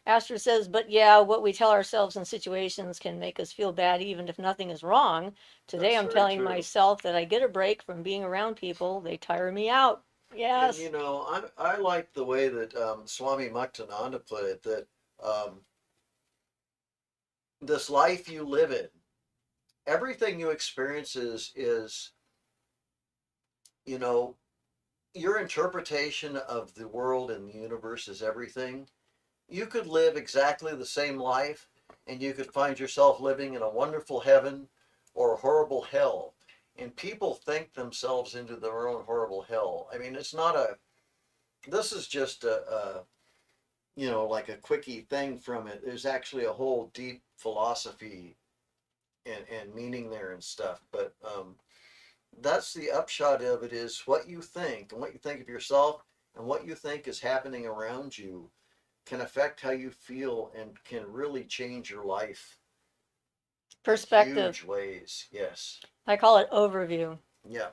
Astor says, but yeah, what we tell ourselves in situations can make us feel bad even if nothing is wrong. Today That's I'm very telling true. myself that I get a break from being around people. They tire me out. And Yes. I like the way that Swami Muktananda put it that um, this life you live in, everything you experience is you know your interpretation of the world and the universe is everything. You could live exactly the same life, and you could find yourself living in a wonderful heaven or a horrible hell. And people think themselves into their own horrible hell. I mean, it's not a. This is just a like a quickie thing from it. There's actually a whole deep philosophy and meaning there and stuff. But that's the upshot of it is what you think and what you think of yourself and what you think is happening around you can affect how you feel and can really change your life in Perspective. huge ways. Yes. I call it overview. Yeah.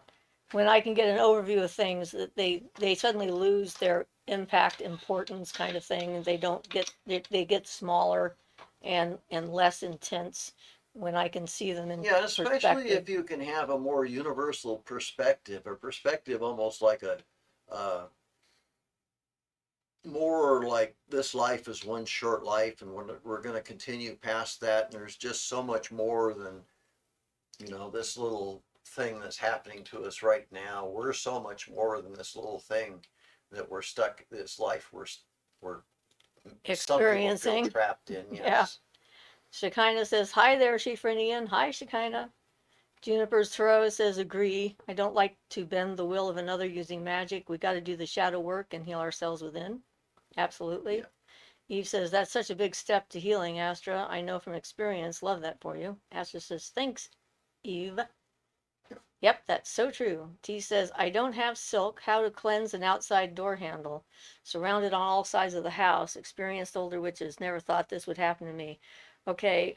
When I can get an overview of things, that they suddenly lose their impact, importance, kind of thing. They don't get they get smaller and less intense when I can see them in Yeah, especially perspective. if you can have a more universal perspective, a perspective almost like uh, more like this life is one short life and we're going to continue past that and there's just so much more than this little thing that's happening to us right now. We're so much more than this little thing that we're stuck. This life we're some people feel Experiencing. trapped in. Yeah. Yes. Shekinah says, hi there, Shifrinian. Hi, Shekinah. Juniper's Tarot says, agree. I don't like to bend the will of another using magic. We got to do the shadow work and heal ourselves within. Absolutely. Yeah. Eve says, that's such a big step to healing, Astra. I know from experience. Love that for you. Astra says, thanks, Eve. Yep, that's so true. T says, I don't have silk. How to cleanse an outside door handle. Surrounded on all sides of the house. Experienced older witches. Never thought this would happen to me. Okay,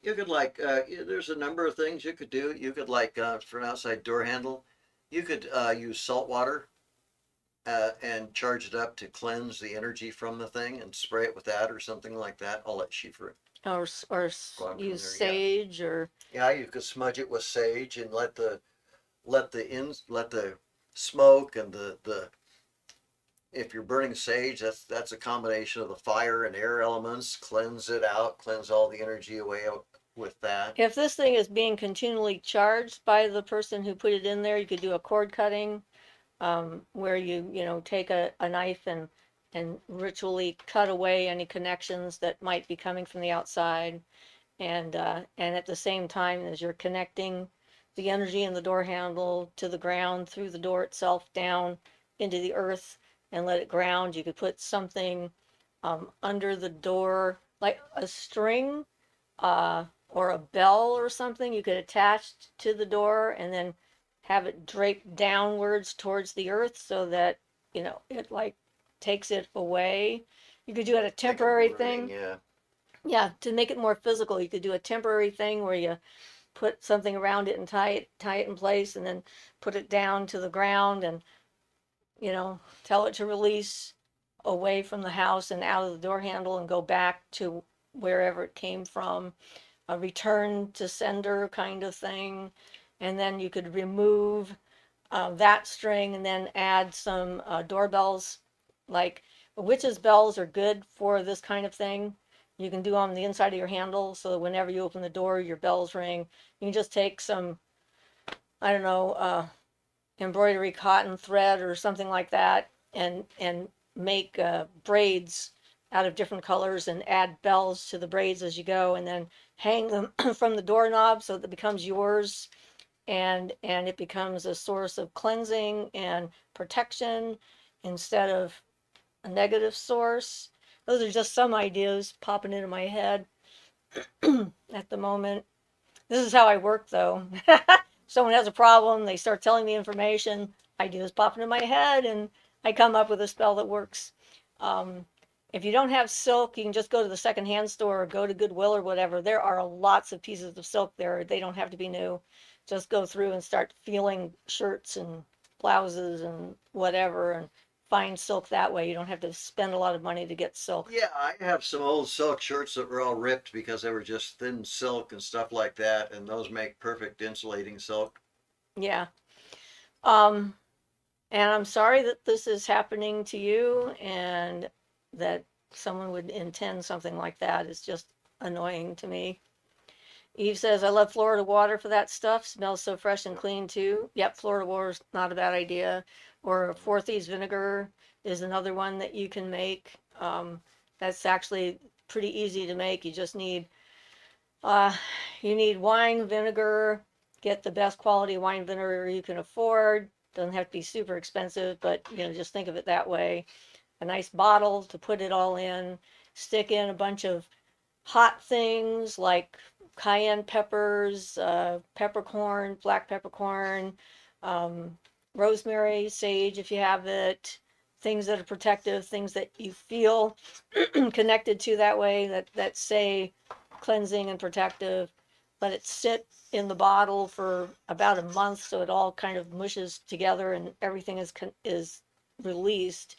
You could like, there's a number of things you could do. You could like, for an outside door handle, you could use salt water and charge it up to cleanse the energy from the thing and spray it with that or something like that. I'll let Shifer or go on from use there. Yeah. sage or Yeah, you could smudge it with sage and let the smoke and the if you're burning sage, that's a combination of the fire and air elements. Cleanse it out, cleanse all the energy away with that. if this thing is being continually charged by the person who put it in there, you could do a cord cutting, where you take a knife and ritually cut away any connections that might be coming from the outside, and at the same time as you're connecting the energy in the door handle to the ground through the door itself down into the earth and let it ground. You could put something under the door, like a string, or a bell or something you could attach to the door and then have it draped downwards towards the earth so that it like takes it away. You could do it a temporary thing. Yeah. Yeah, to make it more physical, you could do a temporary thing where you put something around it and tie it in place and then put it down to the ground and tell it to release away from the house and out of the door handle and go back to wherever it came from, a return to sender kind of thing. And then you could remove that string and then add some doorbells. Like witches' bells are good for this kind of thing. You can do on the inside of your handle so that whenever you open the door, your bells ring. You can just take some, I don't know, embroidery cotton thread or something like that and make braids out of different colors and add bells to the braids as you go and then hang them from the doorknob so that it becomes yours, and it becomes a source of cleansing and protection instead of a negative source. Those are just some ideas popping into my head at the moment. This is how I work though. Someone has a problem, they start telling me information, ideas pop into my head, and I come up with a spell that works. If you don't have silk, you can just go to the secondhand store or go to Goodwill or whatever. There are lots of pieces of silk there. They don't have to be new. Just go through and start feeling shirts and blouses and whatever and find silk that way. You don't have to spend a lot of money to get silk. Yeah, I have some old silk shirts that were all ripped because they were just thin silk and stuff like that, and those make perfect insulating silk. Yeah. Um, and I'm sorry that this is happening to you and that someone would intend something like that. It's just annoying to me. Eve says, I love Florida water for that stuff. Smells so fresh and clean too. Yep, Florida water is not a bad idea. Or Fourthies vinegar is another one that you can make. That's actually pretty easy to make. You just need wine vinegar. Get the best quality wine vinegar you can afford. Doesn't have to be super expensive, but just think of it that way. A nice bottle to put it all in. Stick in a bunch of hot things like cayenne peppers, peppercorn, black peppercorn, rosemary, sage if you have it, things that are protective, things that you feel connected to that way, that say cleansing and protective. Let it sit in the bottle for about a month so it all kind of mushes together and everything is released.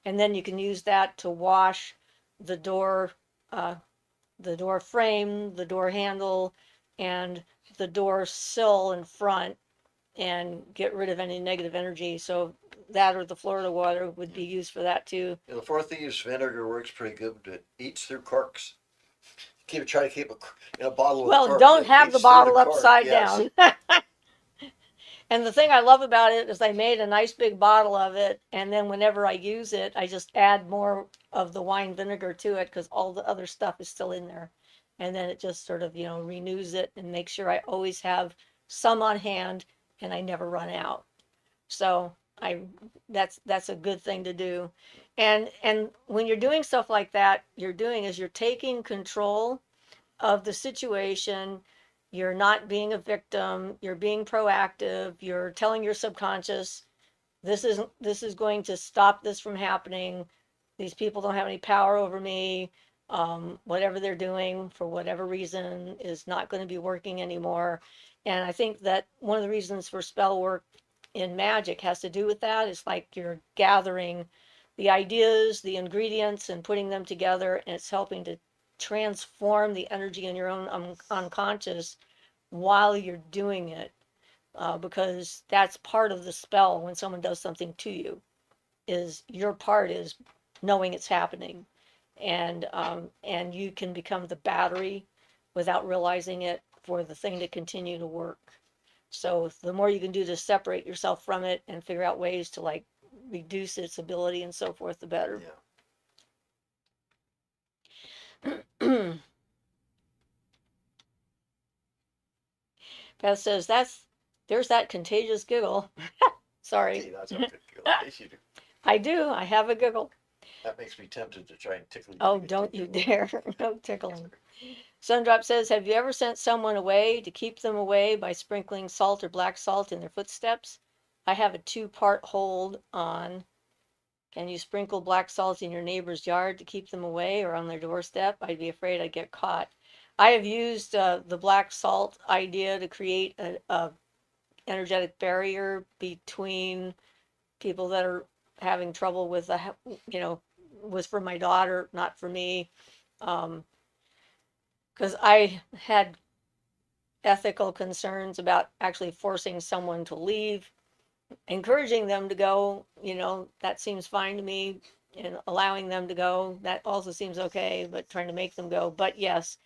And then you can use that to wash the door frame, the door handle, and the door sill in front, and get rid of any negative energy. So that or the Florida water would be used for that too. The Four Thieves vinegar works pretty good, but it eats through corks. Try to keep a bottle. Well, of cork don't that have the eats through bottle cork, upside yes. down. And the thing I love about it is I made a nice big bottle of it, and then whenever I use it, I just add more of the wine vinegar to it because all the other stuff is still in there. And then it just sort of, renews it and makes sure I always have some on hand and I never run out. So I that's a good thing to do. And when you're doing stuff like that, you're taking control of the situation. You're not being a victim. You're being proactive. You're telling your subconscious, this is going to stop this from happening. These people don't have any power over me. Whatever they're doing for whatever reason is not going to be working anymore. And I think that one of the reasons for spell work in magic has to do with that. It's like you're gathering the ideas, the ingredients, and putting them together, and it's helping to transform the energy in your own unconscious while you're doing it, because that's part of the spell when someone does something to you. Is your part is knowing it's happening, and you can become the battery without realizing it for the thing to continue to work. So the more you can do to separate yourself from it and figure out ways to like reduce its ability and so forth, the better. Yeah. Beth says there's that contagious giggle. Sorry. Gee, that's a good giggle. Yes, you do. I do. I have a giggle. That makes me tempted to try and tickle you. Oh, don't you dare. No tickling. Sundrop says, have you ever sent someone away to keep them away by sprinkling salt or black salt in their footsteps? I have a 2-part hold on. Can you sprinkle black salt in your neighbor's yard to keep them away or on their doorstep? I'd be afraid I'd get caught. I have used the black salt idea to create a energetic barrier between people that are having trouble with was for my daughter, not for me. Because I had ethical concerns about actually forcing someone to leave. Encouraging them to go, that seems fine to me, and allowing them to go, that also seems okay, but trying to make them go. But yes,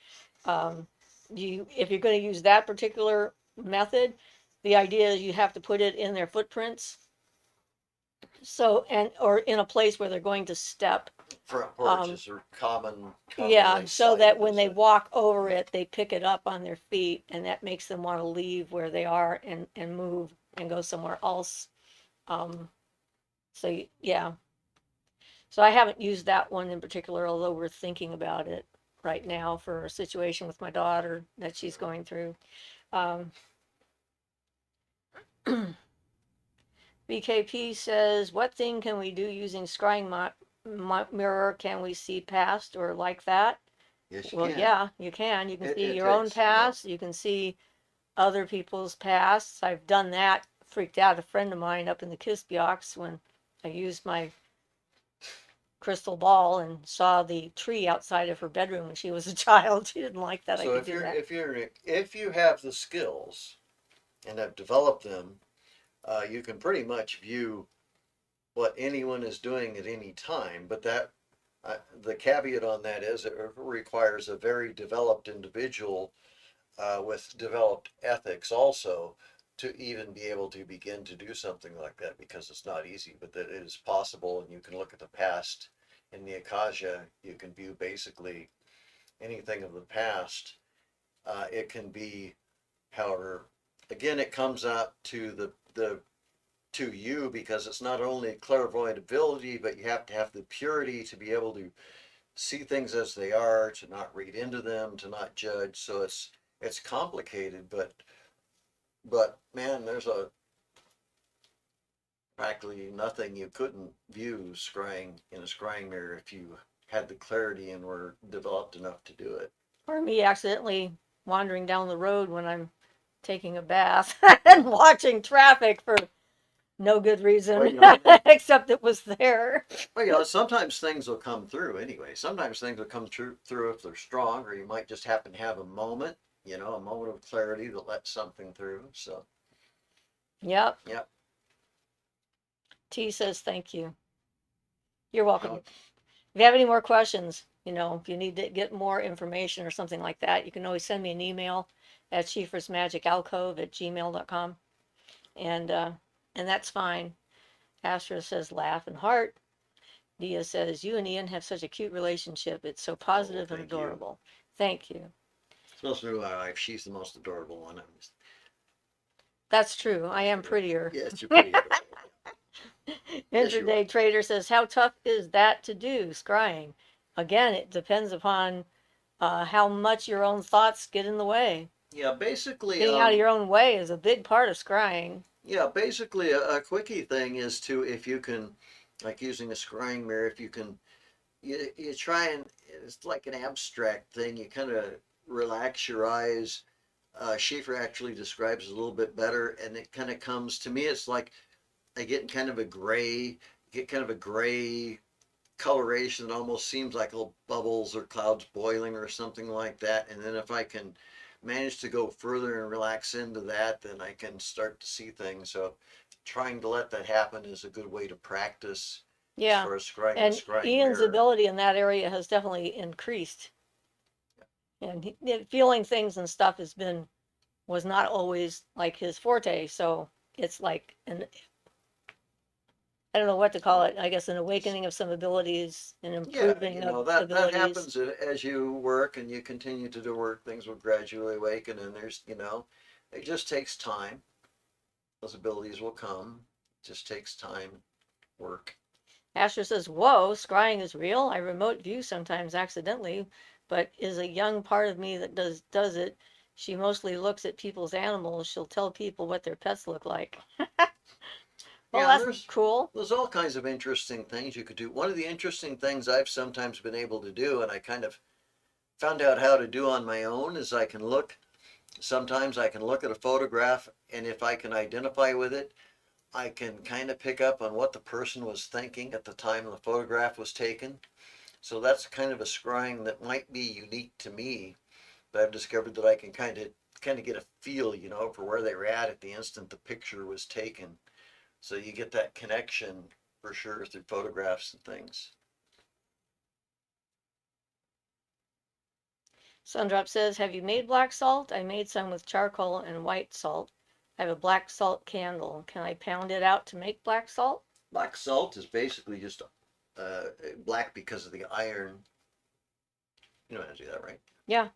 if you're going to use that particular method, the idea is you have to put it in their footprints. So, or in a place where they're going to step. Front porches are common. Yeah, so that when they walk over it, they pick it up on their feet, and that makes them want to leave where they are and move and go somewhere else. So yeah. So I haven't used that one in particular, although we're thinking about it right now for a situation with my daughter that she's going through. BKP says, what thing can we do using scrying mirror? Can we see past or like that? Yes, you Well, can. yeah, you can. You can see It your own takes, past. You can see other people's pasts. I've done that. Freaked out a friend of mine up in the Kispiox when I used my crystal ball and saw the tree outside of her bedroom when she was a child. She didn't like that. So I could do that. if you have the skills and have developed them, you can pretty much view what anyone is doing at any time. But the caveat on that is it requires a very developed individual with developed ethics also to even be able to begin to do something like that, because it's not easy, but that it is possible. And you can look at the past in the Akasha. You can view basically anything of the past. It can be, however, again, it comes out to the to you, because it's not only clairvoyant ability, but you have to have the purity to be able to see things as they are, to not read into them, to not judge. So it's complicated, but man, there's practically nothing you couldn't view scrying in a scrying mirror if you had the clarity and were developed enough to do it. Or me accidentally wandering down the road when I'm taking a bath and watching traffic for no good reason, Well, except it was there. well, sometimes things will come through anyway. Sometimes things will come through if they're strong, or you might just happen to have a moment, a moment of clarity that lets something through. So, Yep. yep. T says thank you. You're welcome. If you have any more questions, if you need to get more information or something like that, you can always send me an email at Siofra's Magic Alcove at gmail.com. and that's fine. Astra says laugh and heart. Dia says you and Ian have such a cute relationship. It's so positive and thank you. adorable. Thank you. Supposed to be my wife. She's the most adorable one. That's true. I am prettier. Yes, you're pretty adorable. Yes, you are. Intraday Trader says, how tough is that to do, scrying? Again, it depends upon how much your own thoughts get in the way. Yeah, basically, Getting out of your own way is a big part of scrying. yeah, basically a quickie thing is to, if you can, like using a scrying mirror, if you can, you try and, it's like an abstract thing, you kind of relax your eyes. Schaefer actually describes it a little bit better, and it kind of comes, to me, it's like I get kind of a gray, coloration that almost seems like little bubbles or clouds boiling or something like that. And then if I can manage to go further and relax into that, then I can start to see things. So trying to let that happen is a good way to practice Yeah. as far as scrying And the scrying Ian's mirror. ability in that area has definitely increased. And feeling things and stuff was not always like his forte. So it's like I don't know what to call it. I guess an awakening of some abilities, an Yeah, improving of that abilities. happens as you work and you continue to do work, things will gradually awaken, and there's, it just takes time. Those abilities will come. It just takes time, work. Asher says, whoa, scrying is real. I remote view sometimes accidentally, but is a young part of me that does it. She mostly looks at people's animals. She'll tell people what their pets look like. Well, Yeah, that's cool. there's all kinds of interesting things you could do. One of the interesting things I've sometimes been able to do, and I kind of found out how to do on my own, is sometimes I can look at a photograph, and if I can identify with it, I can kind of pick up on what the person was thinking at the time the photograph was taken. So that's kind of a scrying that might be unique to me, but I've discovered that I can kind of get a feel, for where they were at the instant the picture was taken. So you get that connection for sure through photographs and things. Sundrop says, have you made black salt? I made some with charcoal and white salt. I have a black salt candle. Can I pound it out to make black salt? Black salt is basically just black because of the iron. You know how to do that, right? Yeah.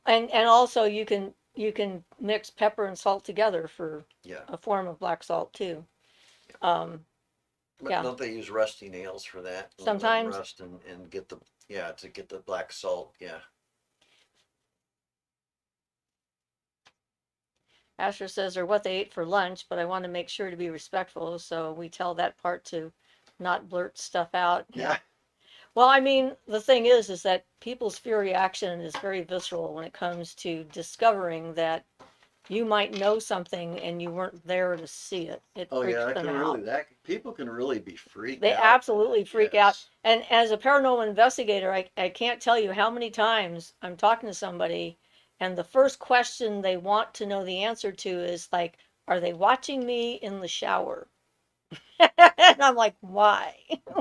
And also you can mix pepper and salt together for a form of black salt too. But yeah. don't they use rusty nails for that? Sometimes. Rust and get to get the black salt, yeah. Asher says they're what they ate for lunch, but I want to make sure to be respectful, so we tell that part to not blurt stuff out. Yeah. Well, I mean, the thing is that people's fear reaction is very visceral when it comes to discovering that you might know something and you weren't there to see it. It freaks them out. People can really be freaked They out. absolutely freak out. And as a paranormal investigator, I can't tell you how many times I'm talking to somebody and the first question they want to know the answer to is like, are they watching me in the shower? And I'm like, why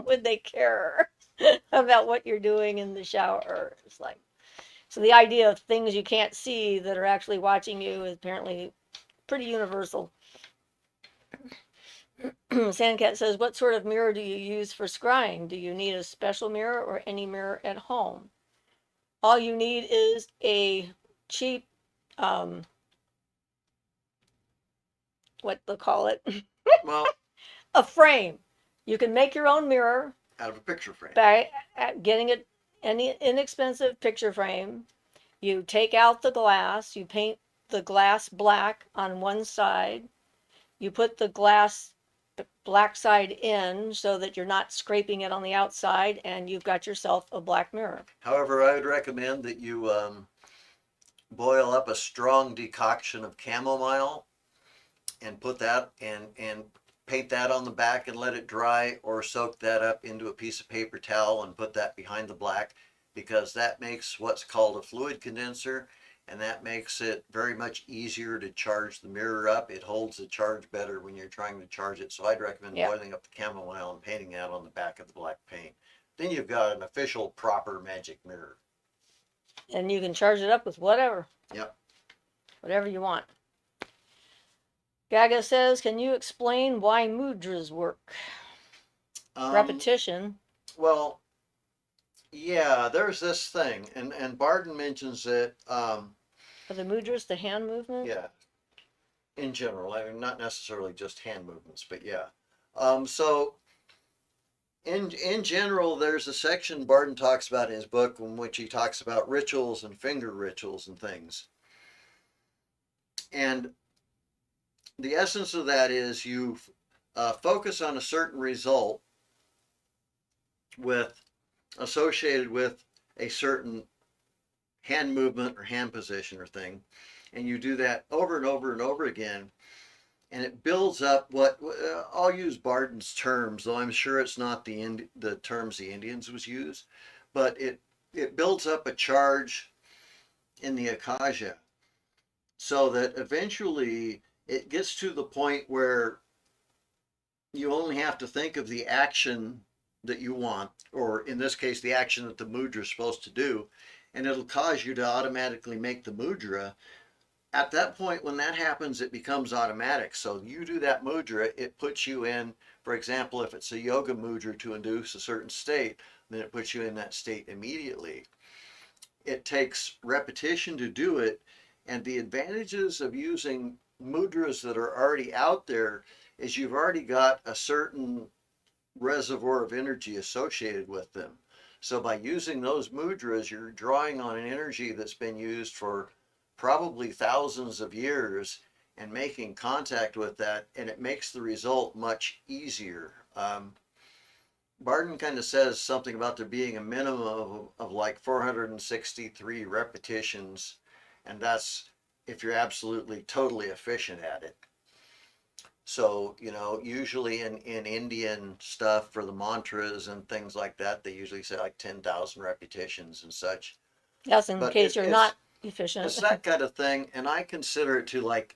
would they care about what you're doing in the shower? It's like, so the idea of things you can't see that are actually watching you is apparently pretty universal. Sandcat says, what sort of mirror do you use for scrying? Do you need a special mirror or any mirror at home? All you need is a cheap, what they'll call it, Well, a frame. You can make your own mirror out of a picture frame. by getting any inexpensive picture frame. You take out the glass, you paint the glass black on one side, you put the black side in so that you're not scraping it on the outside, and you've got yourself a black mirror. However, I would recommend that you boil up a strong decoction of chamomile and put that and paint that on the back and let it dry, or soak that up into a piece of paper towel and put that behind the black, because that makes what's called a fluid condenser, and that makes it very much easier to charge the mirror up. It holds the charge better when you're trying to charge it. So I'd recommend boiling up the chamomile and painting that on the back of the black paint. Then you've got an official proper magic mirror. And you can charge it up with whatever. Yep. Whatever you want. Gaga says, can you explain why mudras work? Um, Repetition. well, yeah, there's this thing, and Barton mentions it. Are the mudras the hand movement? Yeah, in general, I mean, not necessarily just hand movements, but yeah. So in general, there's a section Barton talks about in his book in which he talks about rituals and finger rituals and things. And the essence of that is you focus on a certain result with associated with a certain hand movement or hand position or thing, and you do that over and over and over again, and it builds up what I'll use Barton's terms, though I'm sure it's not the terms the Indians was use, but it builds up a charge in the akasha, so that eventually it gets to the point where you only have to think of the action that you want, or in this case, the action that the mudra is supposed to do, and it'll cause you to automatically make the mudra. At that point, when that happens, it becomes automatic. So you do that mudra, it puts you in, for example, if it's a yoga mudra to induce a certain state, then it puts you in that state immediately. It takes repetition to do it, and the advantages of using mudras that are already out there is you've already got a certain reservoir of energy associated with them. So by using those mudras, you're drawing on an energy that's been used for probably thousands of years and making contact with that, and it makes the result much easier. Barton kind of says something about there being a minimum of like 463 repetitions, and that's if you're absolutely totally efficient at it. So, usually in Indian stuff for the mantras and things like that, they usually say like 10,000 repetitions and such. That's in But case you're not efficient. it's that kind of thing, and I consider it to like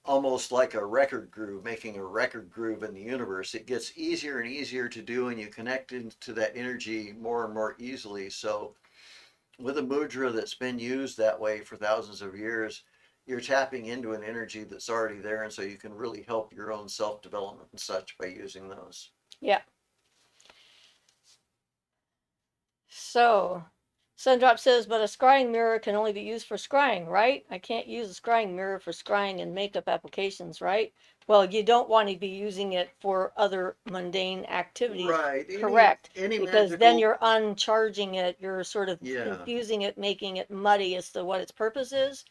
almost like a record groove, making a record groove in the universe. It gets easier and easier to do, and you connect into that energy more and more easily. So, with a mudra that's been used that way for thousands of years, you're tapping into an energy that's already there, and so you can really help your own self development and such by using those. Yeah. So, Sundrop says, but a scrying mirror can only be used for scrying, right? I can't use a scrying mirror for scrying and makeup applications, right? Well, you don't want to be using it for other mundane activities. Right. Correct. Any Because then magical. you're uncharging it, you're sort of Yeah. confusing it, making it muddy as to what its purpose is.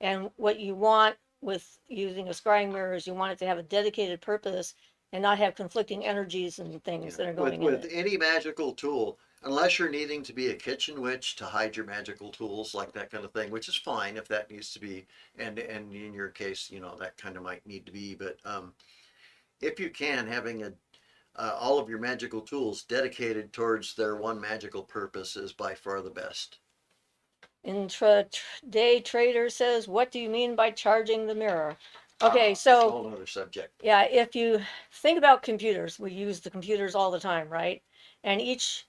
And what you want with using a scrying mirror is you want it to have a dedicated purpose and not have conflicting energies and things that are going in With it. any magical tool, unless you're needing to be a kitchen witch to hide your magical tools, like that kind of thing, which is fine if that needs to be, and in your case, that kind of might need to be. But if you can, having all of your magical tools dedicated towards their one magical purpose is by far the best. Intraday Trader says, what do you mean by charging the mirror? Okay, That's a so whole other subject. yeah, if you think about computers, we use the computers all the time, right? And each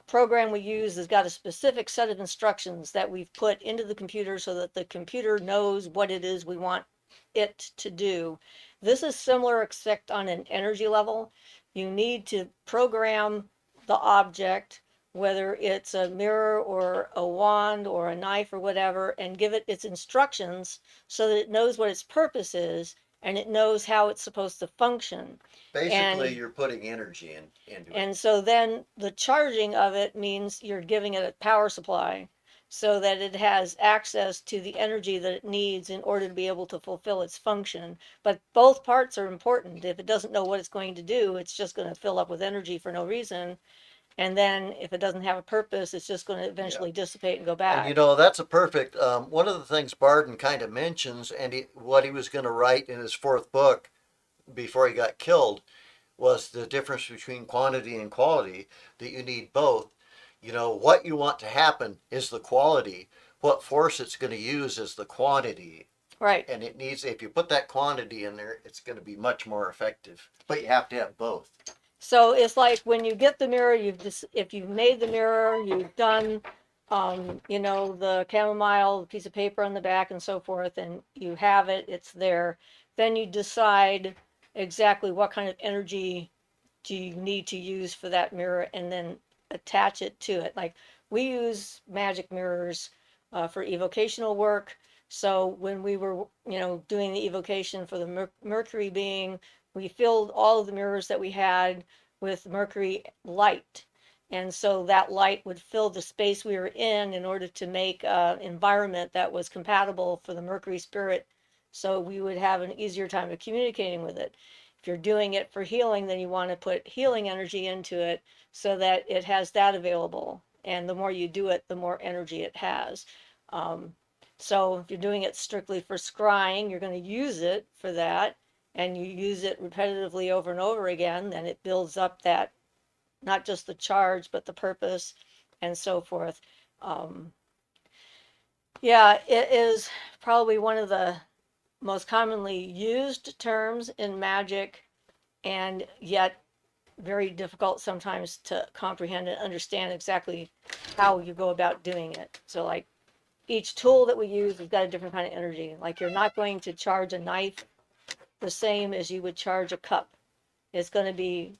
program we use has got a specific set of instructions that we've put into the computer so that the computer knows what it is we want it to do. This is similar except on an energy level. You need to program the object, whether it's a mirror or a wand or a knife or whatever, and give it its instructions so that it knows what its purpose is and it knows how it's supposed to function. Basically, And you're putting energy into it. and so then the charging of it means you're giving it a power supply so that it has access to the energy that it needs in order to be able to fulfill its function. But both parts are important. If it doesn't know what it's going to do, it's just going to fill up with energy for no reason. And then if it doesn't have a purpose, it's just going to eventually dissipate and go And back. that's a perfect one of the things Barton kind of mentions, and what he was going to write in his fourth book before he got killed was the difference between quantity and quality, that you need both. What you want to happen is the quality. What force it's going to use is the quantity. Right. And it needs, if you put that quantity in there, it's going to be much more effective. But you have to have both. So it's like when you get the mirror, if you've made the mirror, you've done, the chamomile, the piece of paper on the back and so forth, and you have it, it's there. then you decide exactly what kind of energy do you need to use for that mirror, and then attach it to it. Like, we use magic mirrors for evocational work. So when we were, doing the evocation for the Mercury being, we filled all of the mirrors that we had with Mercury light. And so that light would fill the space we were in order to make an environment that was compatible for the Mercury spirit. So we would have an easier time of communicating with it. If you're doing it for healing, then you want to put healing energy into it so that it has that available. And the more you do it, the more energy it has. Um, so if you're doing it strictly for scrying, you're going to use it for that, and you use it repetitively over and over again, then it builds up that, not just the charge, but the purpose and so forth. Um, yeah, it is probably one of the most commonly used terms in magic, and yet very difficult sometimes to comprehend and understand exactly how you go about doing it. So, like, each tool that we use has got a different kind of energy. Like, you're not going to charge a knife the same as you would charge a cup. It's going to be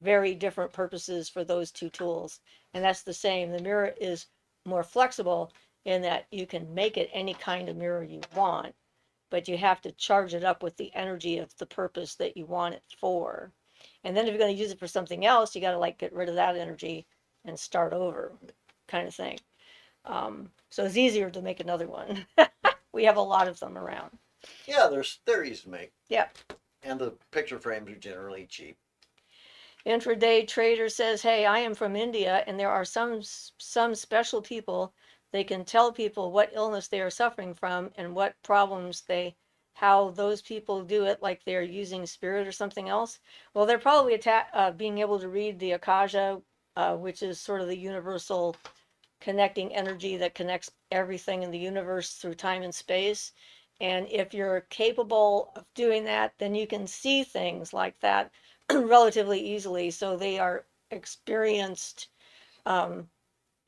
very different purposes for those two tools. And that's the same. The mirror is more flexible in that you can make it any kind of mirror you want, but you have to charge it up with the energy of the purpose that you want it for. And then if you're going to use it for something else, you got to like get rid of that energy and start over, kind of thing. So it's easier to make another one. We have a lot of them around. Yeah, they're easy to make. Yeah. And the picture frames are generally cheap. Intraday trader says, "Hey, I am from India, and there are some special people. They can tell people what illness they are suffering from and what problems they, how those people do it, like they're using spirit or something else." Well, they're probably being able to read the Akasha, which is sort of the universal connecting energy that connects everything in the universe through time and space. And if you're capable of doing that, then you can see things like that relatively easily. So they are experienced, um,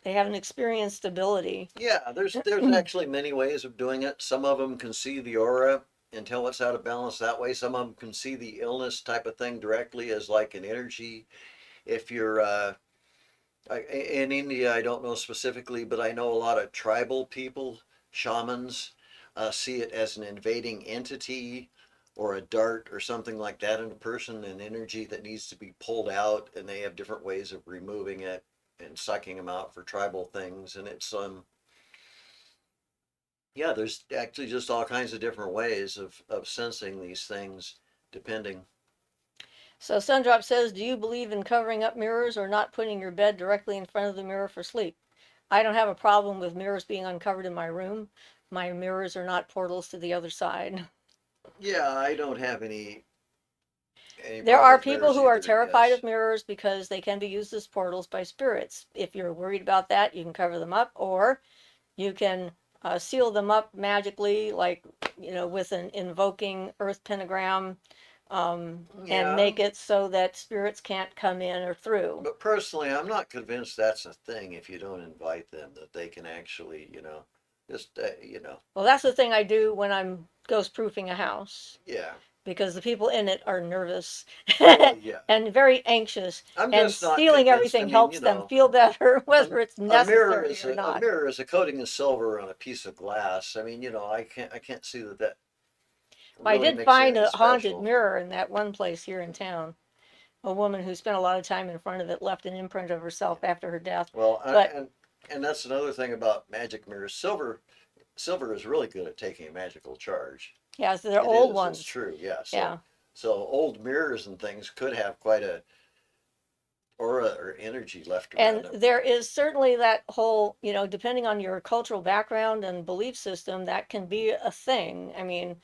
they have an experienced ability. Yeah, there's actually many ways of doing it. Some of them can see the aura and tell it's out of balance that way. Some of them can see the illness type of thing directly as like an energy. If you're in India, I don't know specifically, but I know a lot of tribal people, shamans, see it as an invading entity or a dart or something like that in a person, an energy that needs to be pulled out, and they have different ways of removing it and sucking them out for tribal things. And it's yeah, there's actually just all kinds of different ways of sensing these things, depending. So Sundrop says, "Do you believe in covering up mirrors or not putting your bed directly in front of the mirror for sleep?" I don't have a problem with mirrors being uncovered in my room. My mirrors are not portals to the other side. Yeah, I don't have any There problem are with people mirrors who are either. terrified Yes. of mirrors because they can be used as portals by spirits. If you're worried about that, you can cover them up, or you can seal them up magically, like, with an invoking earth pentagram, and Yeah, make it so that spirits can't come in or through. but personally, I'm not convinced that's a thing if you don't invite them, that they can actually, just, Well, that's the thing I do when I'm ghost proofing a house, yeah. because the people in it are nervous Well, yeah. and very anxious, I'm and just not sealing convinced. I everything mean, helps them feel better, whether it's a mirror necessary is or a not. mirror is a coating of silver on a piece of glass. I mean, I can't see that Well, I really did makes it find any a haunted special. mirror in that one place here in town. A woman who spent a lot of time in front of it left an imprint of herself after her death. Well, But and that's another thing about magic mirrors. Silver is really good at taking a magical charge. yeah, so they're It old is. It's ones. true. Yeah. Yeah. So old mirrors and things could have quite a aura or energy left around And them. there is certainly that whole, depending on your cultural background and belief system, that can be a thing. I mean,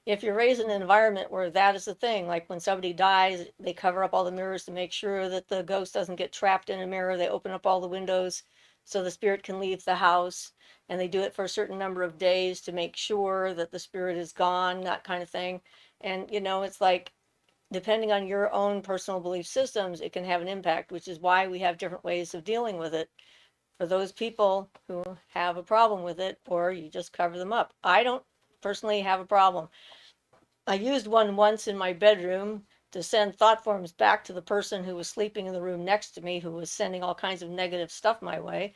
if you're raised in an environment where that is the thing, like when somebody dies, they cover up all the mirrors to make sure that the ghost doesn't get trapped in a mirror. They open up all the windows so the spirit can leave the house. And they do it for a certain number of days to make sure that the spirit is gone, that kind of thing. And, it's like, depending on your own personal belief systems, it can have an impact, which is why we have different ways of dealing with it. For those people who have a problem with it, or you just cover them up. I don't personally have a problem. I used one once in my bedroom to send thought forms back to the person who was sleeping in the room next to me, who was sending all kinds of negative stuff my way,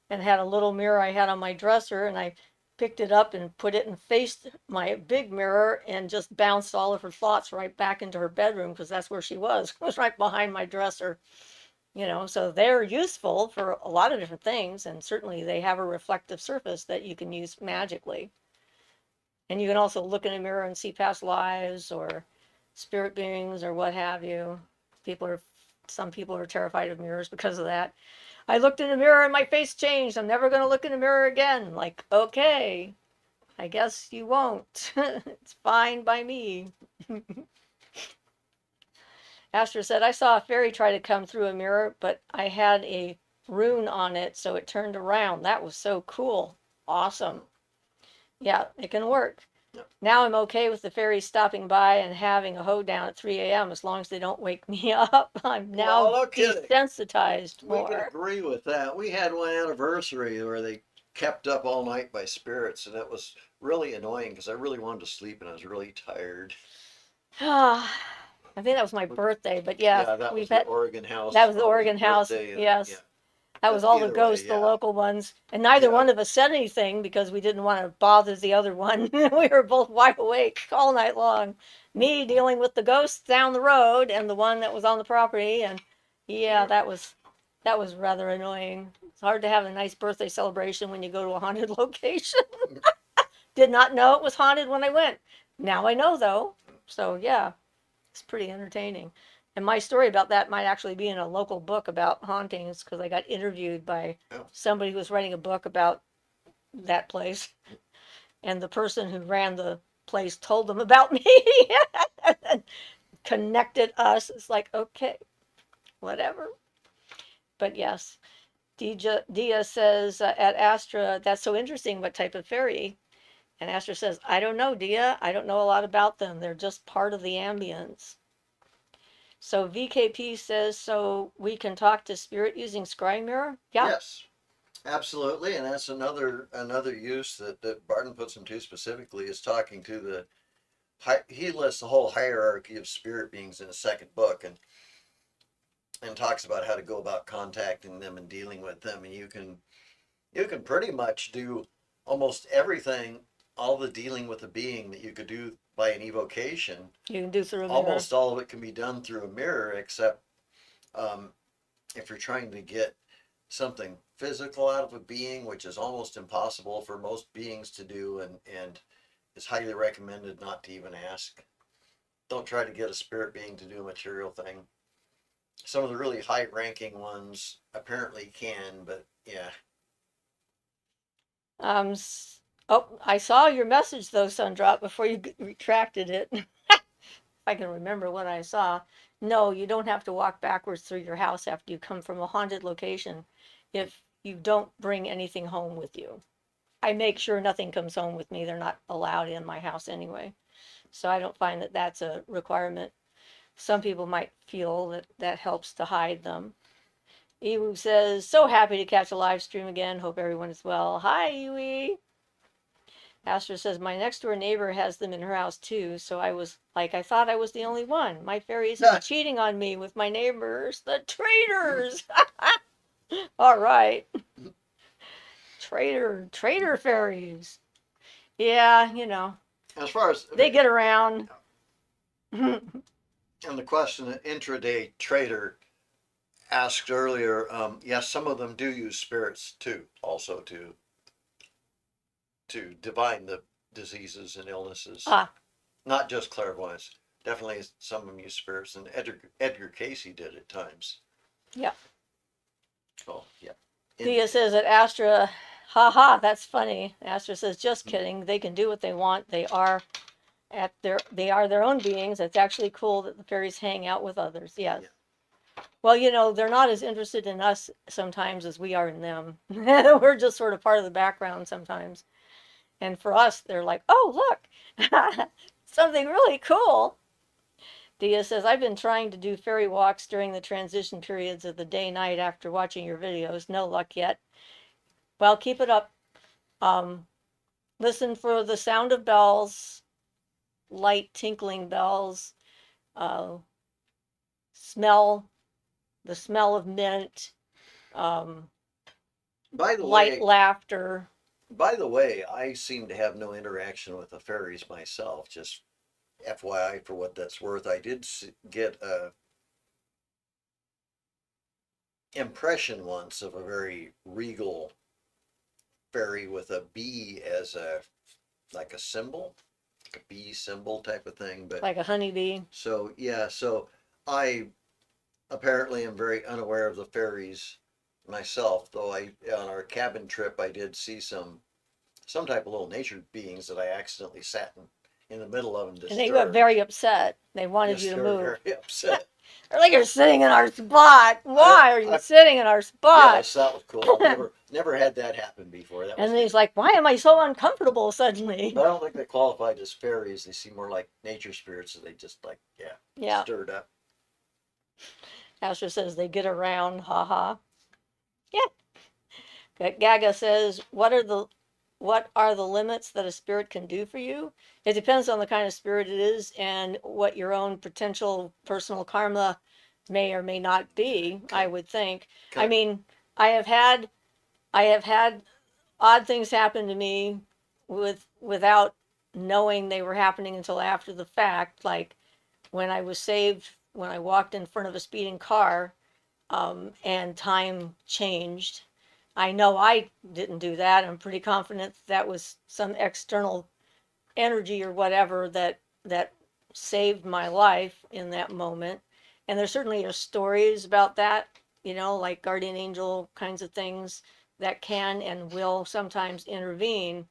and had a little mirror I had on my dresser, and I picked it up and put it and faced my big mirror and just bounced all of her thoughts right back into her bedroom, because that's where she was. It was right behind my dresser. So they're useful for a lot of different things, and certainly they have a reflective surface that you can use magically. And you can also look in a mirror and see past lives or spirit beings or what have you. Some people are terrified of mirrors because of that. I looked in the mirror and my face changed. I'm never going to look in the mirror again. Like, okay, I guess you won't. It's fine by me. Astor said, I saw a fairy try to come through a mirror, but I had a rune on it, so it turned around. That was so cool. Awesome. Yeah, it can work. Yep. Now I'm okay with the fairies stopping by and having a hoedown at 3 a.m. as long as they don't wake me up. I'm now Well, no kidding. desensitized We can more. agree with that. We had one anniversary where they kept up all night by spirits, and it was really annoying because I really wanted to sleep and I was really tired. I think that was my birthday, but yeah, Yeah, that was we've the had Oregon House. that was the Oh, it Oregon house. birthday, and yeah. Yes. That was all the Either way, ghosts, the yeah. local ones. And neither Yeah. one of us said anything because we didn't want to bother the other one. We were both wide awake all night long. Me dealing with the ghosts down the road and the one that was on the property. And yeah, Yeah. that was rather annoying. It's hard to have a nice birthday celebration when you go to a haunted location. Did not know it was haunted when I went. Now I know though. So yeah, it's pretty entertaining. And my story about that might actually be in a local book about hauntings, because I got interviewed by Oh. somebody who was writing a book about that place. And the person who ran the place told them about me and connected us. It's like, okay, whatever. But yes, Dia says at Astra, that's so interesting. What type of fairy? And Astra says, I don't know, Dia. I don't know a lot about them. They're just part of the ambience. So VKP says, so we can talk to spirit using scry mirror? Yeah. Yes, absolutely, and that's another use that Barton puts into specifically is talking to the. He lists the whole hierarchy of spirit beings in his second book, and talks about how to go about contacting them and dealing with them, and you can pretty much do almost everything, all the dealing with a being that you could do by an evocation. You can do through a mirror. Almost all of it can be done through a mirror, except if you're trying to get something physical out of a being, which is almost impossible for most beings to do, and is highly recommended not to even ask. Don't try to get a spirit being to do a material thing. Some of the really high ranking ones apparently can, but yeah. Oh, I saw your message though, Sundrop, before you retracted it. If I can remember what I saw. No, you don't have to walk backwards through your house after you come from a haunted location if you don't bring anything home with you. I make sure nothing comes home with me. They're not allowed in my house anyway. So I don't find that that's a requirement. Some people might feel that that helps to hide them. Iwu says, so happy to catch a live stream again. Hope everyone is well. Hi, Iwi. Astra says, my next door neighbor has them in her house too. So I was like, I thought I was the only one. My fairies have been cheating on me with my neighbors. The traitors. All right. Traitor fairies. Yeah, As far as they get around. and the question that intraday trader asked earlier, yes, some of them do use spirits too, also to divine the diseases and illnesses. Not just clairvoyance. Definitely some of them use spirits, and Edgar Casey did at times. Yeah. Oh, yeah. Thea says that Astra, haha, that's funny. Astra says, just kidding. They can do what they want. They are their own beings. It's actually cool that the fairies hang out with others. Yes. Yeah. Well, they're not as interested in us sometimes as we are in them. We're just sort of part of the background sometimes. And for us, they're like, oh, look, something really cool. Dia says, I've been trying to do fairy walks during the transition periods of the day-night after watching your videos. No luck yet. Well, keep it up. Listen for the sound of bells. light tinkling bells, uh, smell, the smell of mint, um, By the light way, laughter. I seem to have no interaction with the fairies myself. Just FYI, for what that's worth, I did get a impression once of a very regal fairy with a bee as a like a symbol, like a bee symbol type of thing. But Like a honeybee. so yeah, so I apparently am very unaware of the fairies myself. Though I on our cabin trip I did see some type of little nature beings that I accidentally sat in the middle of and And they got disturbed. very upset. They wanted Yes, you to they were move. very upset. They're like, you're sitting in our spot. I, Why are you I, sitting in our spot? yes, that was cool. Never had that happen before. That And was then he's neat. like, why am I so uncomfortable suddenly? But I don't think they qualified as fairies. They seem more like nature spirits. So they just like, yeah, Yeah. stirred up. Asher says they get around. Ha ha. Yeah. Gaga says, what are the limits that a spirit can do for you? It depends on the kind of spirit it is and what your own potential personal karma may or may not be, I would think. I Kind mean, I have had I have had odd things happen to me without knowing they were happening until after the fact. Like when I was saved, when I walked in front of a speeding car, and time changed. I know I didn't do that. I'm pretty confident that was some external energy or whatever that saved my life in that moment. And there certainly are stories about that, like guardian angel kinds of things that can and will sometimes intervene.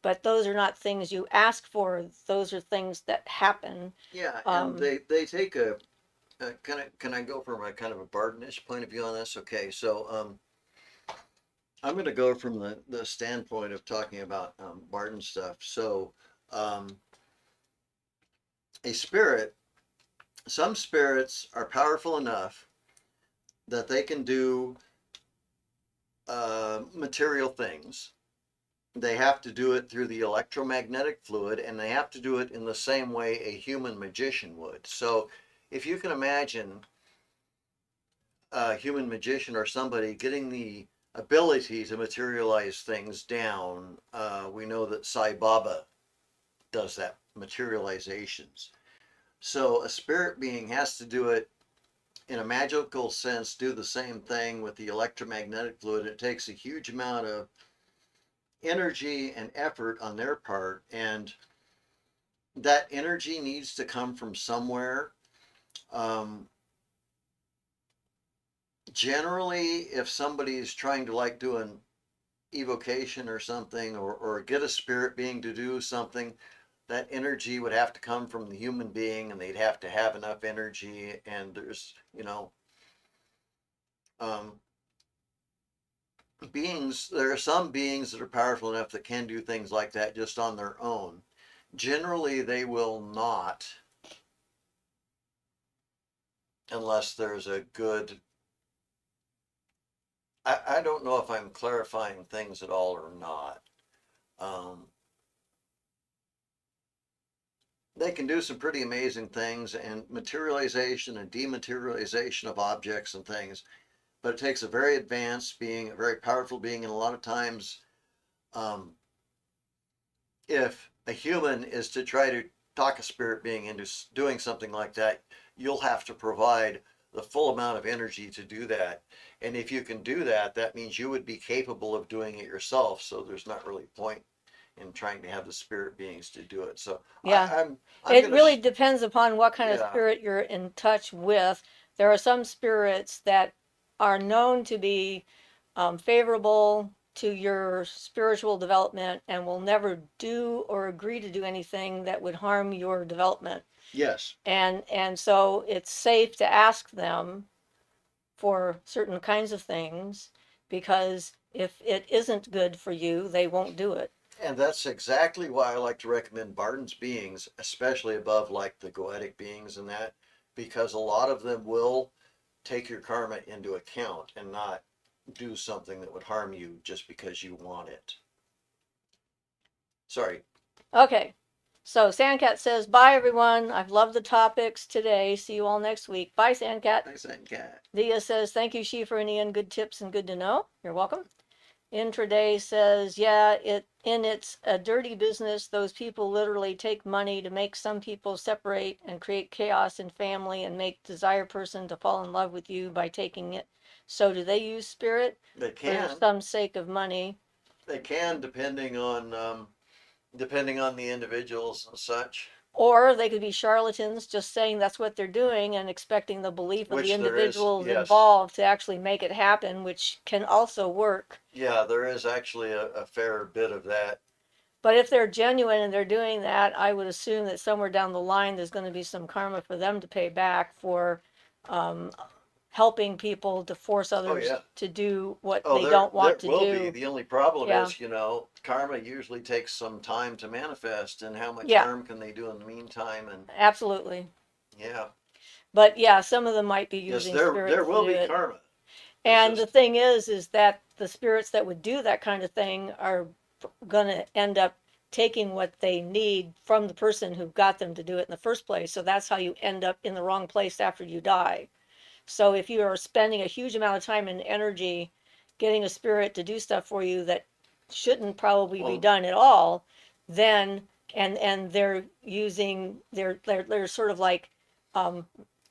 But those are not things you ask for. Those are things that happen. yeah, and Um, they take a can I go from a kind of a Bardenish point of view on this? Okay, so I'm going to go from the standpoint of talking about Barden stuff. So a spirit, some spirits are powerful enough that they can do material things. They have to do it through the electromagnetic fluid, and they have to do it in the same way a human magician would. So if you can imagine a human magician or somebody getting the ability to materialize things down, we know that Sai Baba does that materializations. So a spirit being has to do it in a magical sense, do the same thing with the electromagnetic fluid. It takes a huge amount of energy and effort on their part, and that energy needs to come from somewhere. Um, Generally, if somebody is trying to like do an evocation or something, or get a spirit being to do something, that energy would have to come from the human being, and they'd have to have enough energy. And there's, um, there are some beings that are powerful enough that can do things like that just on their own. Generally, they will not unless there's a good. I don't know if I'm clarifying things at all or not. Um, they can do some pretty amazing things, and materialization and dematerialization of objects and things, but it takes a very advanced being, a very powerful being, and a lot of times, um, if a human is to try to talk a spirit being into doing something like that, you'll have to provide the full amount of energy to do that. And if you can do that, that means you would be capable of doing it yourself. So there's not really point in trying to have the spirit beings to do it. So yeah. I'm It gonna really depends upon what kind of yeah, spirit you're in touch with. There are some spirits that are known to be favorable to your spiritual development and will never do or agree to do anything that would harm your development. yes. And so it's safe to ask them for certain kinds of things because if it isn't good for you, they won't do it. And that's exactly why I like to recommend Barton's beings, especially above like the goetic beings and that, because a lot of them will take your karma into account and not do something that would harm you just because you want it. Sorry. Okay. So Sandcat says, bye everyone. I've loved the topics today. See you all next week. Bye, Sandcat. Thanks, Cat. Dia says, thank you, Siofra and Ian. Good tips and good to know. You're welcome. Intraday says, yeah, it's a dirty business. Those people literally take money to make some people separate and create chaos in family and make desire person to fall in love with you by taking it. So do they use spirit They for can. some sake of money? They can, depending on the individuals and such. Or they could be charlatans just saying that's what they're doing and expecting the belief of the Which there is, individuals yes. involved to actually make it happen, which can also work. Yeah, there is actually a fair bit of that. But if they're genuine and they're doing that, I would assume that somewhere down the line there's going to be some karma for them to pay back for um, helping people to force others yeah. to do what Oh, they don't want to there will do. be. The only problem Yeah. is, karma usually takes some time to manifest, and how much Yeah. harm can they do in the meantime? And Absolutely. yeah, But yeah, some of them might be yes, using there spirits will to do be it. karma. And It's the thing is that the spirits that would do that kind of thing are going to end up taking what they need from the person who got them to do it in the first place. So that's how you end up in the wrong place after you die. So if you are spending a huge amount of time and energy getting a spirit to do stuff for you that shouldn't probably be Well, done at all, then and they're using they're sort of like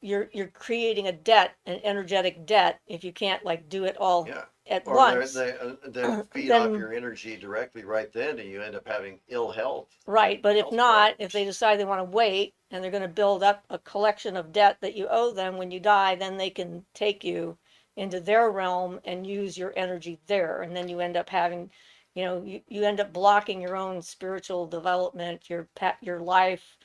you're creating a debt, an energetic debt, if you can't like do it all yeah. at Or once. they feed off Then your energy directly right then, and you end up having ill health. right, but if Health not, if problems. they decide they want to wait and they're going to build up a collection of debt that you owe them when you die, then they can take you into their realm and use your energy there, and then you end up having, you end up blocking your own spiritual development, your life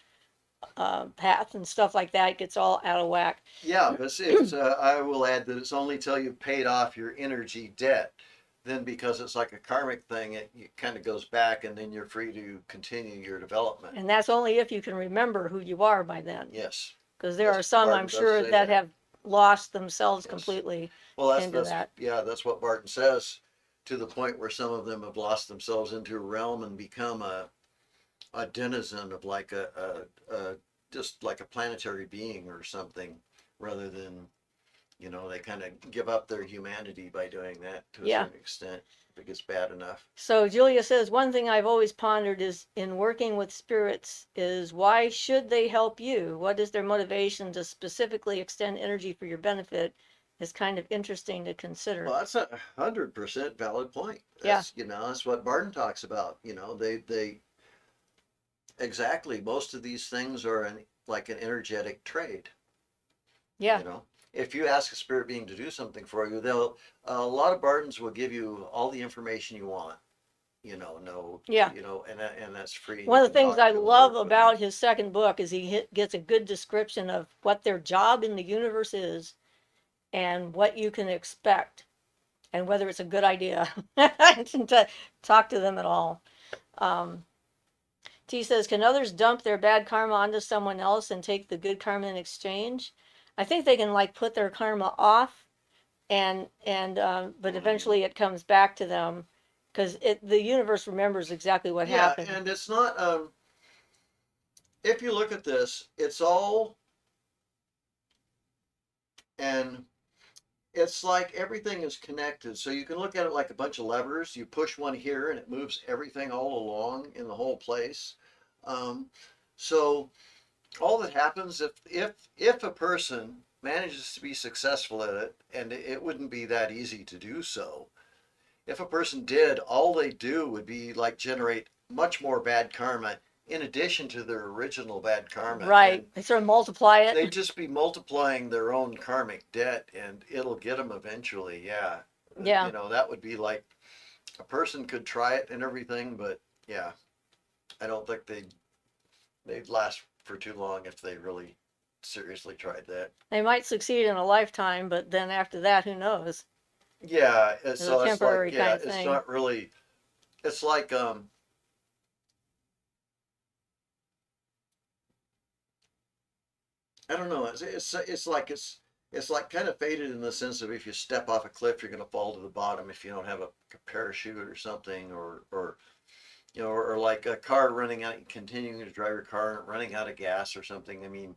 path and stuff like that. It gets all out of whack. Yeah, but it's I will add that it's only till you've paid off your energy debt. Then, because it's like a karmic thing, it kind of goes back, and then you're free to continue your development. And that's only if you can remember who you are by then. Yes. Because there Yes, are some, Barton I'm does sure, say that that. have lost themselves Yes. completely Well, into that. yeah, that's what Barton says, to the point where some of them have lost themselves into a realm and become a denizen of like a just like a planetary being or something, rather than, they kind of give up their humanity by doing that to a Yeah. certain extent, if it gets bad enough. So Julia says, one thing I've always pondered is in working with spirits is why should they help you? What is their motivation to specifically extend energy for your benefit? Is kind of interesting to consider. Well, that's 100% valid point. Yeah. That's what Barton talks about. They exactly, most of these things are like an energetic trade. Yeah. If you ask a spirit being to do something for you, a lot of Bartons will give you all the information you want. No, Yeah. and that's free. One of the things I love about about his second book is he gets a good description of what their job in the universe is and what you can expect and whether it's a good idea to talk to them at all. T says, can others dump their bad karma onto someone else and take the good karma in exchange? I think they can like put their karma off but eventually it comes back to them because the universe remembers exactly what happened. And it's not, if you look at this, it's all, and it's like everything is connected. So you can look at it like a bunch of levers. You push one here and it moves everything all along in the whole place. So all that happens, if a person manages to be successful at it, and it wouldn't be that easy to do so. If a person did, all they do would be like generate much more bad karma in addition to their original bad karma. Right. And they sort of multiply it. they'd just be multiplying their own karmic debt, and it'll get them eventually. Yeah. Yeah. That would be like a person could try it and everything, but yeah, I don't think they'd last for too long if they really seriously tried that. They might succeed in a lifetime, but then after that, who knows? Yeah, so a temporary it's like, kind of it's thing. not really. It's like I don't know. It's like kind of faded in the sense of if you step off a cliff, you're going to fall to the bottom if you don't have a parachute or something, or or like a car running out, continuing to drive your car, running out of gas or something. I mean,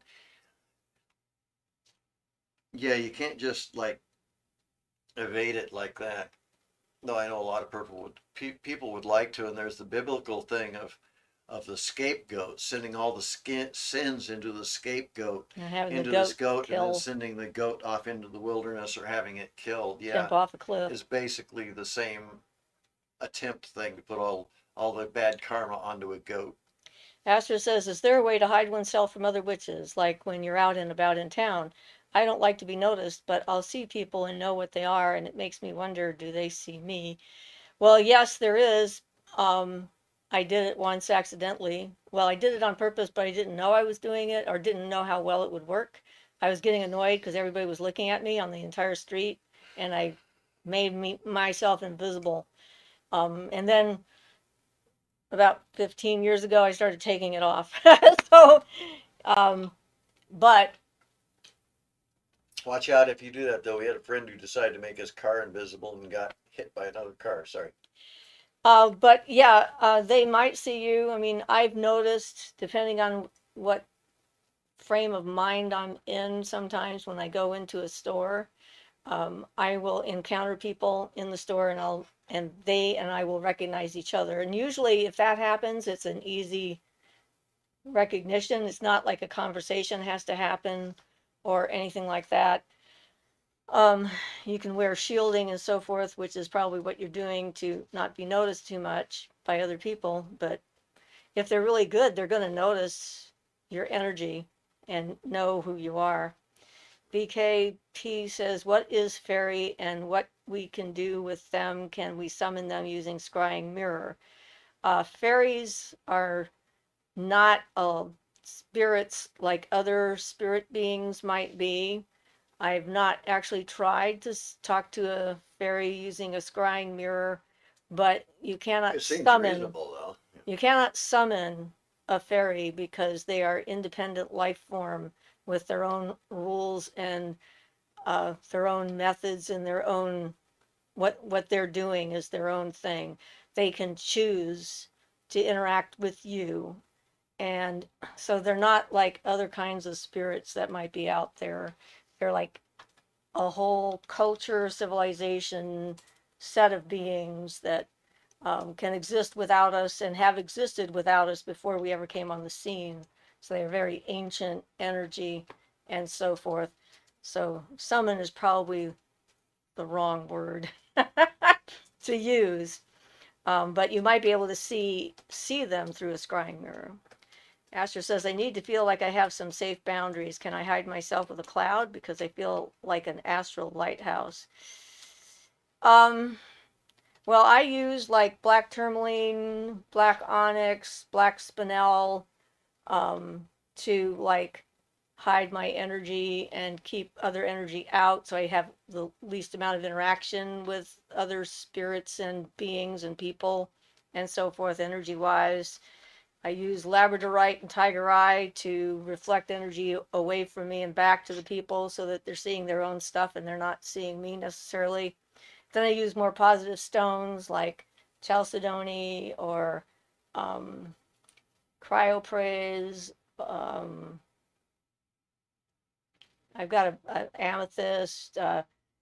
yeah, you can't just like evade it like that. No, I know a lot of people would like to, and there's the biblical thing of the scapegoat, sending all the sins into the scapegoat, And having the into this goat goat, and then kill, sending the goat off into the wilderness or having it killed. jump Yeah, off a cliff. is basically the same attempt thing to put all the bad karma onto a goat. Astor says, is there a way to hide oneself from other witches, like when you're out and about in town? I don't like to be noticed, but I'll see people and know what they are, and it makes me wonder, do they see me? Well, yes, there is. Um, I did it once accidentally. Well, I did it on purpose, but I didn't know I was doing it or didn't know how well it would work. I was getting annoyed because everybody was looking at me on the entire street, and I made myself invisible. And then about 15 years ago, I started taking it off. So, um, but Watch out if you do that, though. We had a friend who decided to make his car invisible and got hit by another car. Sorry. but yeah, they might see you. I mean, I've noticed, depending on what frame of mind I'm in, sometimes when I go into a store, I will encounter people in the store, and they and I will recognize each other. And usually, if that happens, it's an easy recognition. It's not like a conversation has to happen or anything like that. Um, you can wear shielding and so forth, which is probably what you're doing to not be noticed too much by other people. But if they're really good, they're going to notice your energy and know who you are. BKP says, what is fairy and what we can do with them? Can we summon them using scrying mirror? Fairies are not spirits like other spirit beings might be. I've not actually tried to talk to a fairy using a scrying mirror, but It seems reasonable, though. you cannot summon a fairy because they are independent life form with their own rules and their own methods and their own what they're doing is their own thing. They can choose to interact with you, and so they're not like other kinds of spirits that might be out there. They're like a whole culture, civilization, set of beings that can exist without us and have existed without us before we ever came on the scene. So they're very ancient energy and so forth. So summon is probably the wrong word to use, but you might be able to see them through a scrying mirror. Asher says, I need to feel like I have some safe boundaries. Can I hide myself with a cloud? Because I feel like an astral lighthouse. Um, well, I use like black tourmaline, black onyx, black spinel, to like hide my energy and keep other energy out so I have the least amount of interaction with other spirits and beings and people and so forth, energy wise. I use labradorite and tiger eye to reflect energy away from me and back to the people so that they're seeing their own stuff and they're not seeing me necessarily. Then I use more positive stones like chalcedony or cryoprase. I've got a amethyst,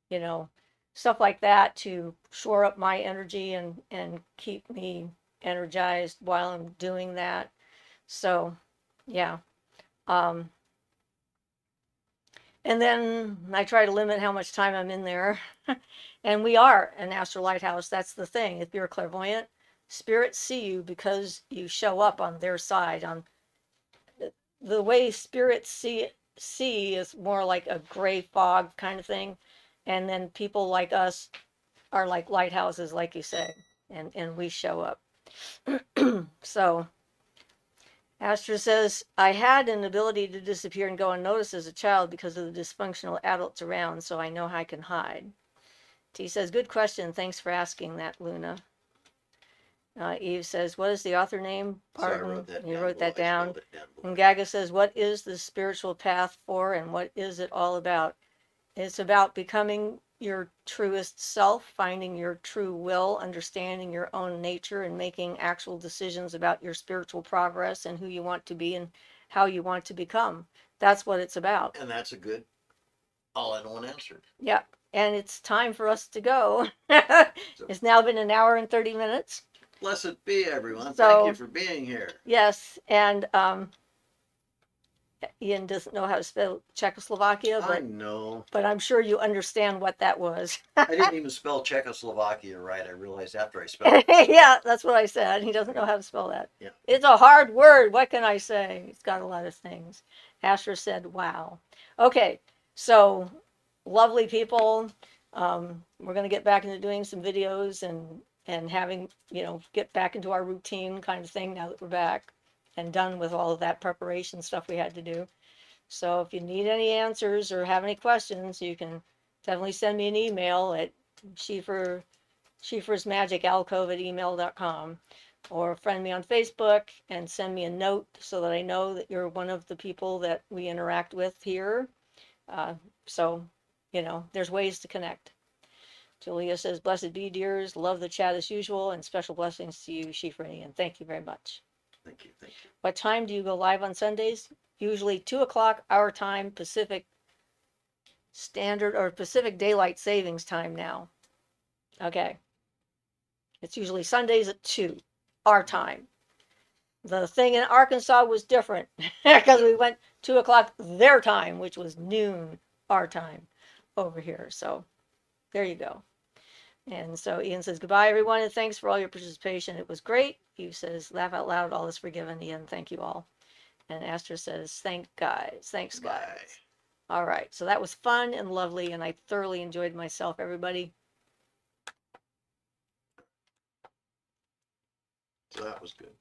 you know, stuff like that to shore up my energy and keep me energized while I'm doing that. So, yeah. Um, and then I try to limit how much time I'm in there. And we are an astral lighthouse. That's the thing. If you're a clairvoyant, spirits see you because you show up on their side. On the way spirits see is more like a gray fog kind of thing. And then people like us are like lighthouses, like you say, and we show up. So Astra says, I had an ability to disappear and go unnoticed as a child because of the dysfunctional adults around, so I know how I can hide. T says, good question. Thanks for asking that, Luna. Eve says, what is the author name? Sorry, I Pardon. wrote that You down wrote that below. I down. spelled it down below. And Gaga says, what is the spiritual path for and what is it all about? It's about becoming your truest self, finding your true will, understanding your own nature, and making actual decisions about your spiritual progress and who you want to be and how you want to become. That's what it's about. And that's a good all-in-one answer. Yeah. And it's time for us to go. It's now been an hour and 30 minutes. Blessed be everyone. So, Thank you for being here. yes. And Ian doesn't know how to spell Czechoslovakia, I know. but I'm sure you understand what that was. I didn't even spell Czechoslovakia right. I realized after I spelled it. Yeah, that's what I said. He doesn't know how to spell that. Yeah. It's a hard word. What can I say? It's got a lot of things. Asher said, wow. Okay, so lovely people. We're going to get back into doing some videos and having, get back into our routine kind of thing now that we're back and done with all of that preparation stuff we had to do. So if you need any answers or have any questions, you can definitely send me an email at shefersmagicalcove@gmail.com, or friend me on Facebook and send me a note so that I know that you're one of the people that we interact with here. So, there's ways to connect. Julia says, blessed be, dears. Love the chat as usual, and special blessings to you, Shefer and Ian. Thank you very much. Thank you. Thank you. What time do you go live on Sundays? Usually 2 o'clock our time, Pacific Standard or Pacific Daylight Savings Time now. Okay. It's usually Sundays at 2 our time. The thing in Arkansas was different because we went 2 o'clock their time, which was noon our time over here. So there you go. And so Ian says, goodbye, everyone, and thanks for all your participation. It was great. He says, laugh out loud, all is forgiven. Ian, thank you all. And Astor says, thanks, guys. Bye. All right. So that was fun and lovely, and I thoroughly enjoyed myself, everybody. So that was good.